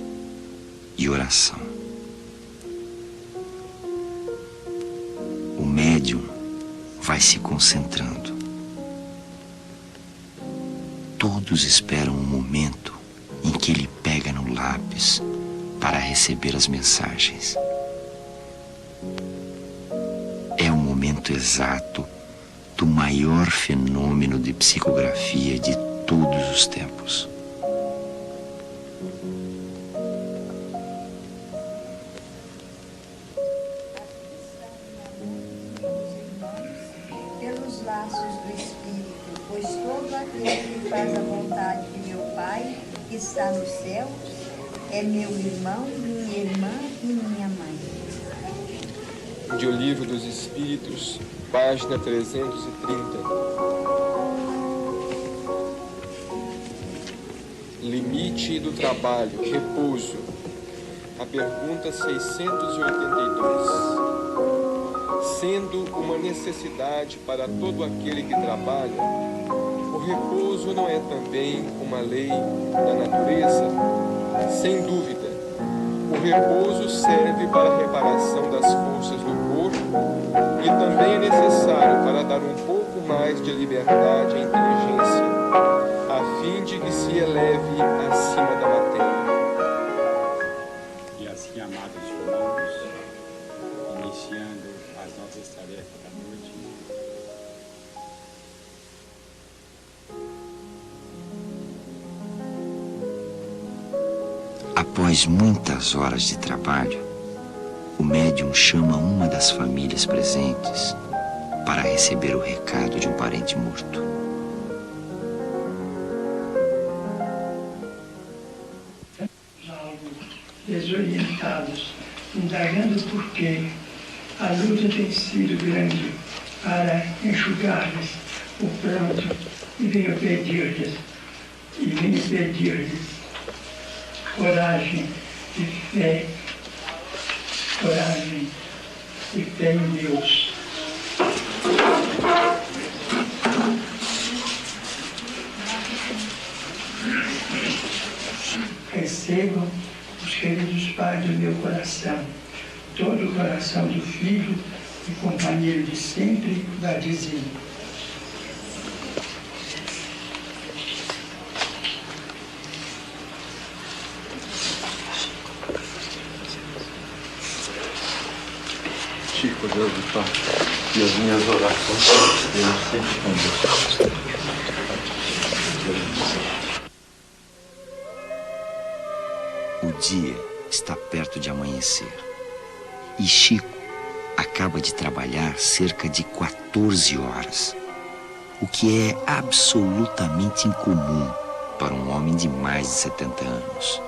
e oração. O médium vai se concentrando. Todos esperam um momento em que ele pega no lápis para receber as mensagens. É o momento exato do maior fenômeno de psicografia de todos os tempos. Pelos laços do Espírito, pois todo aquele que faz a vontade de meu Pai, que está nos céus, é meu irmão, minha irmã e minha mãe. De O Livro dos Espíritos, página 330. Limite do trabalho, repouso. A pergunta 682. Sendo uma necessidade para todo aquele que trabalha, o repouso não é também uma lei da natureza? Sem dúvida. O repouso serve para a reparação das forças do corpo e também é necessário para dar um pouco mais de liberdade à inteligência, a fim de que se eleve acima da matéria. E assim, amados irmãos, iniciando as nossas tarefas da noite, após muitas horas de trabalho, o médium chama uma das famílias presentes para receber o recado de um parente morto. Algo desorientados, indagando por quê. A luta tem sido grande para enxugar-lhes o pranto e venho pedir-lhes coragem e fé, coragem e fé em Deus. Recebam os queridos pais do meu coração, todo o coração do filho e companheiro de sempre, Vadizinho. Chico, Deus do Pai, e as minhas orações, Deus sempre conduz. O dia está perto de amanhecer e Chico acaba de trabalhar cerca de 14 horas, o que é absolutamente incomum para um homem de mais de 70 anos.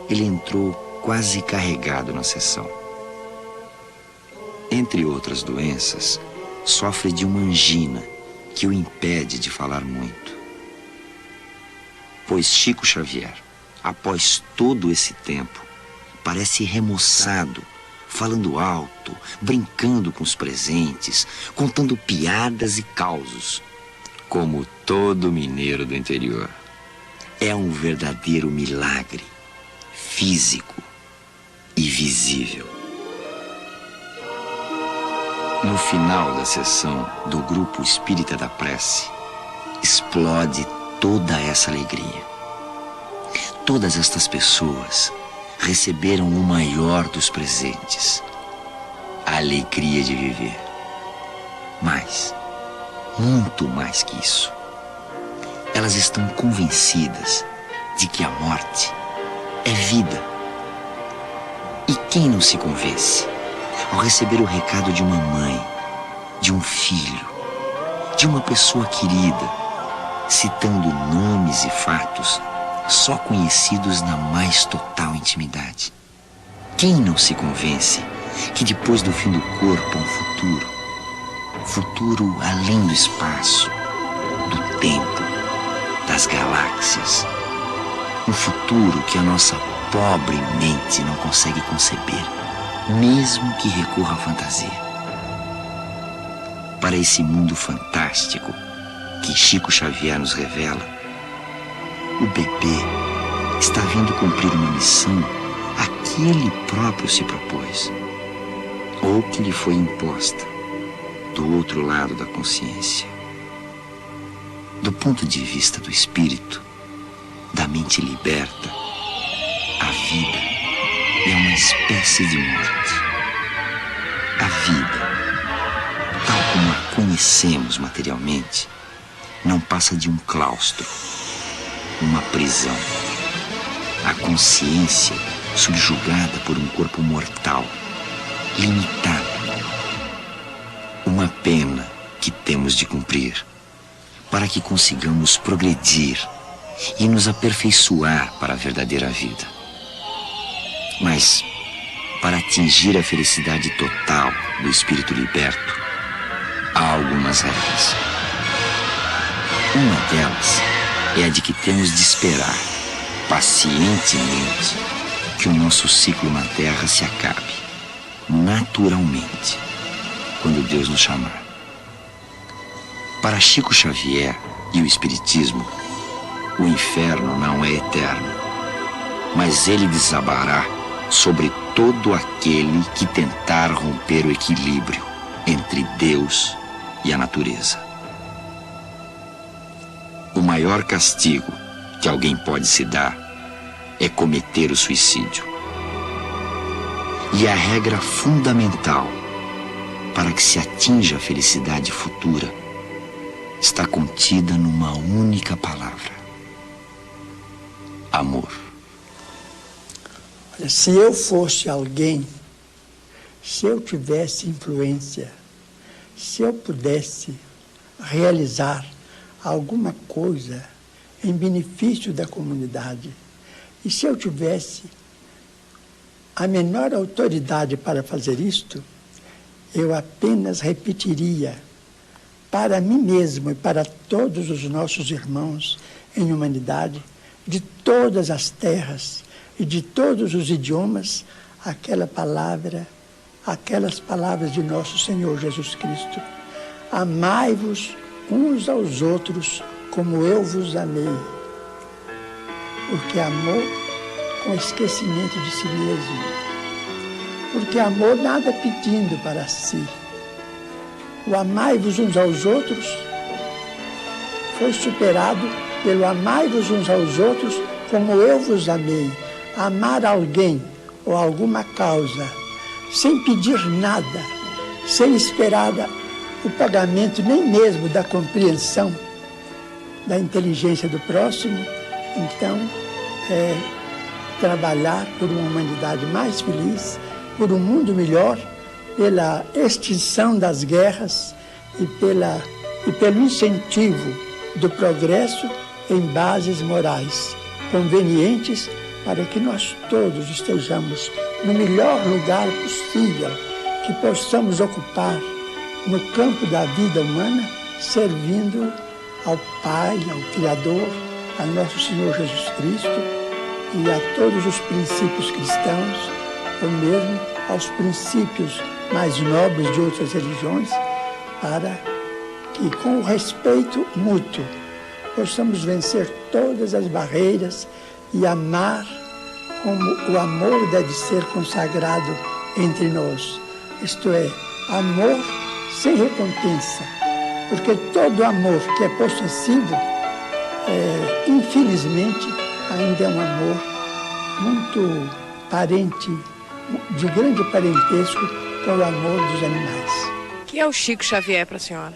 Ele entrou quase carregado na sessão. Entre outras doenças, sofre de uma angina que o impede de falar muito. Pois Chico Xavier, após todo esse tempo, parece remoçado, falando alto, brincando com os presentes, contando piadas e causos, como todo mineiro do interior. É um verdadeiro milagre, físico e visível. No final da sessão do Grupo Espírita da Prece, explode toda essa alegria. Todas estas pessoas receberam o maior dos presentes, a alegria de viver. Mas, muito mais que isso, elas estão convencidas de que a morte é vida. E quem não se convence ao receber o recado de uma mãe, de um filho, de uma pessoa querida, citando nomes e fatos só conhecidos na mais total intimidade. Quem não se convence que depois do fim do corpo há um futuro além do espaço, do tempo, das galáxias, um futuro que a nossa pobre mente não consegue conceber, mesmo que recorra à fantasia. Para esse mundo fantástico que Chico Xavier nos revela, o bebê está vindo cumprir uma missão a que ele próprio se propôs, ou que lhe foi imposta do outro lado da consciência. Do ponto de vista do espírito, da mente liberta, a vida é uma espécie de morte. A vida, tal como a conhecemos materialmente, não passa de um claustro, uma prisão. A consciência subjugada por um corpo mortal, limitado. Uma pena que temos de cumprir para que consigamos progredir e nos aperfeiçoar para a verdadeira vida. Mas, para atingir a felicidade total do espírito liberto, há algumas regras. Uma delas é a de que temos de esperar pacientemente que o nosso ciclo na Terra se acabe, naturalmente, quando Deus nos chamar. Para Chico Xavier e o Espiritismo, o inferno não é eterno, mas ele desabará sobre todo aquele que tentar romper o equilíbrio entre Deus e a natureza. O maior castigo que alguém pode se dar é cometer o suicídio. E a regra fundamental para que se atinja a felicidade futura está contida numa única palavra: amor. Olha, se eu fosse alguém, se eu tivesse influência, se eu pudesse realizar alguma coisa em benefício da comunidade, e se eu tivesse a menor autoridade para fazer isto, eu apenas repetiria para mim mesmo e para todos os nossos irmãos em humanidade, de todas as terras e de todos os idiomas, aquelas palavras de nosso Senhor Jesus Cristo: amai-vos uns aos outros como eu vos amei. Porque amor com esquecimento de si mesmo. Porque amor nada pedindo para si. O amai-vos uns aos outros foi superado pelo amai-vos uns aos outros como eu vos amei. Amar alguém ou alguma causa sem pedir nada, sem esperar o pagamento nem mesmo da compreensão da inteligência do próximo, então é trabalhar por uma humanidade mais feliz, por um mundo melhor, pela extinção das guerras e pelo incentivo do progresso em bases morais convenientes para que nós todos estejamos no melhor lugar possível que possamos ocupar no campo da vida humana, servindo ao Pai, ao Criador, a nosso Senhor Jesus Cristo e a todos os princípios cristãos, ou mesmo aos princípios mais nobres de outras religiões, para que, com o respeito mútuo, possamos vencer todas as barreiras e amar como o amor deve ser consagrado entre nós. Isto é, amor sem recompensa, porque todo amor que é possessivo, infelizmente, ainda é um amor muito parente, de grande parentesco com o amor dos animais. O que é o Chico Xavier para a senhora?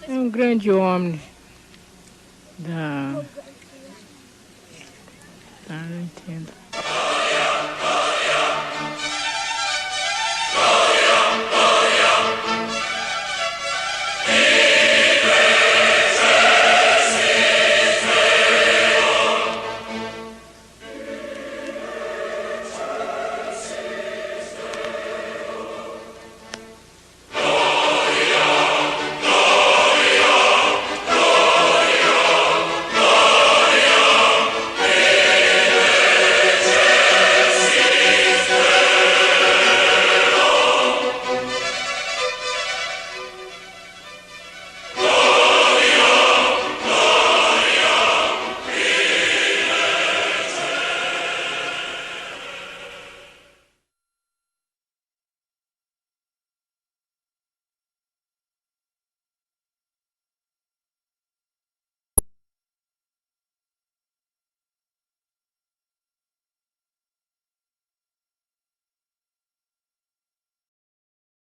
É um grande homem não entendo.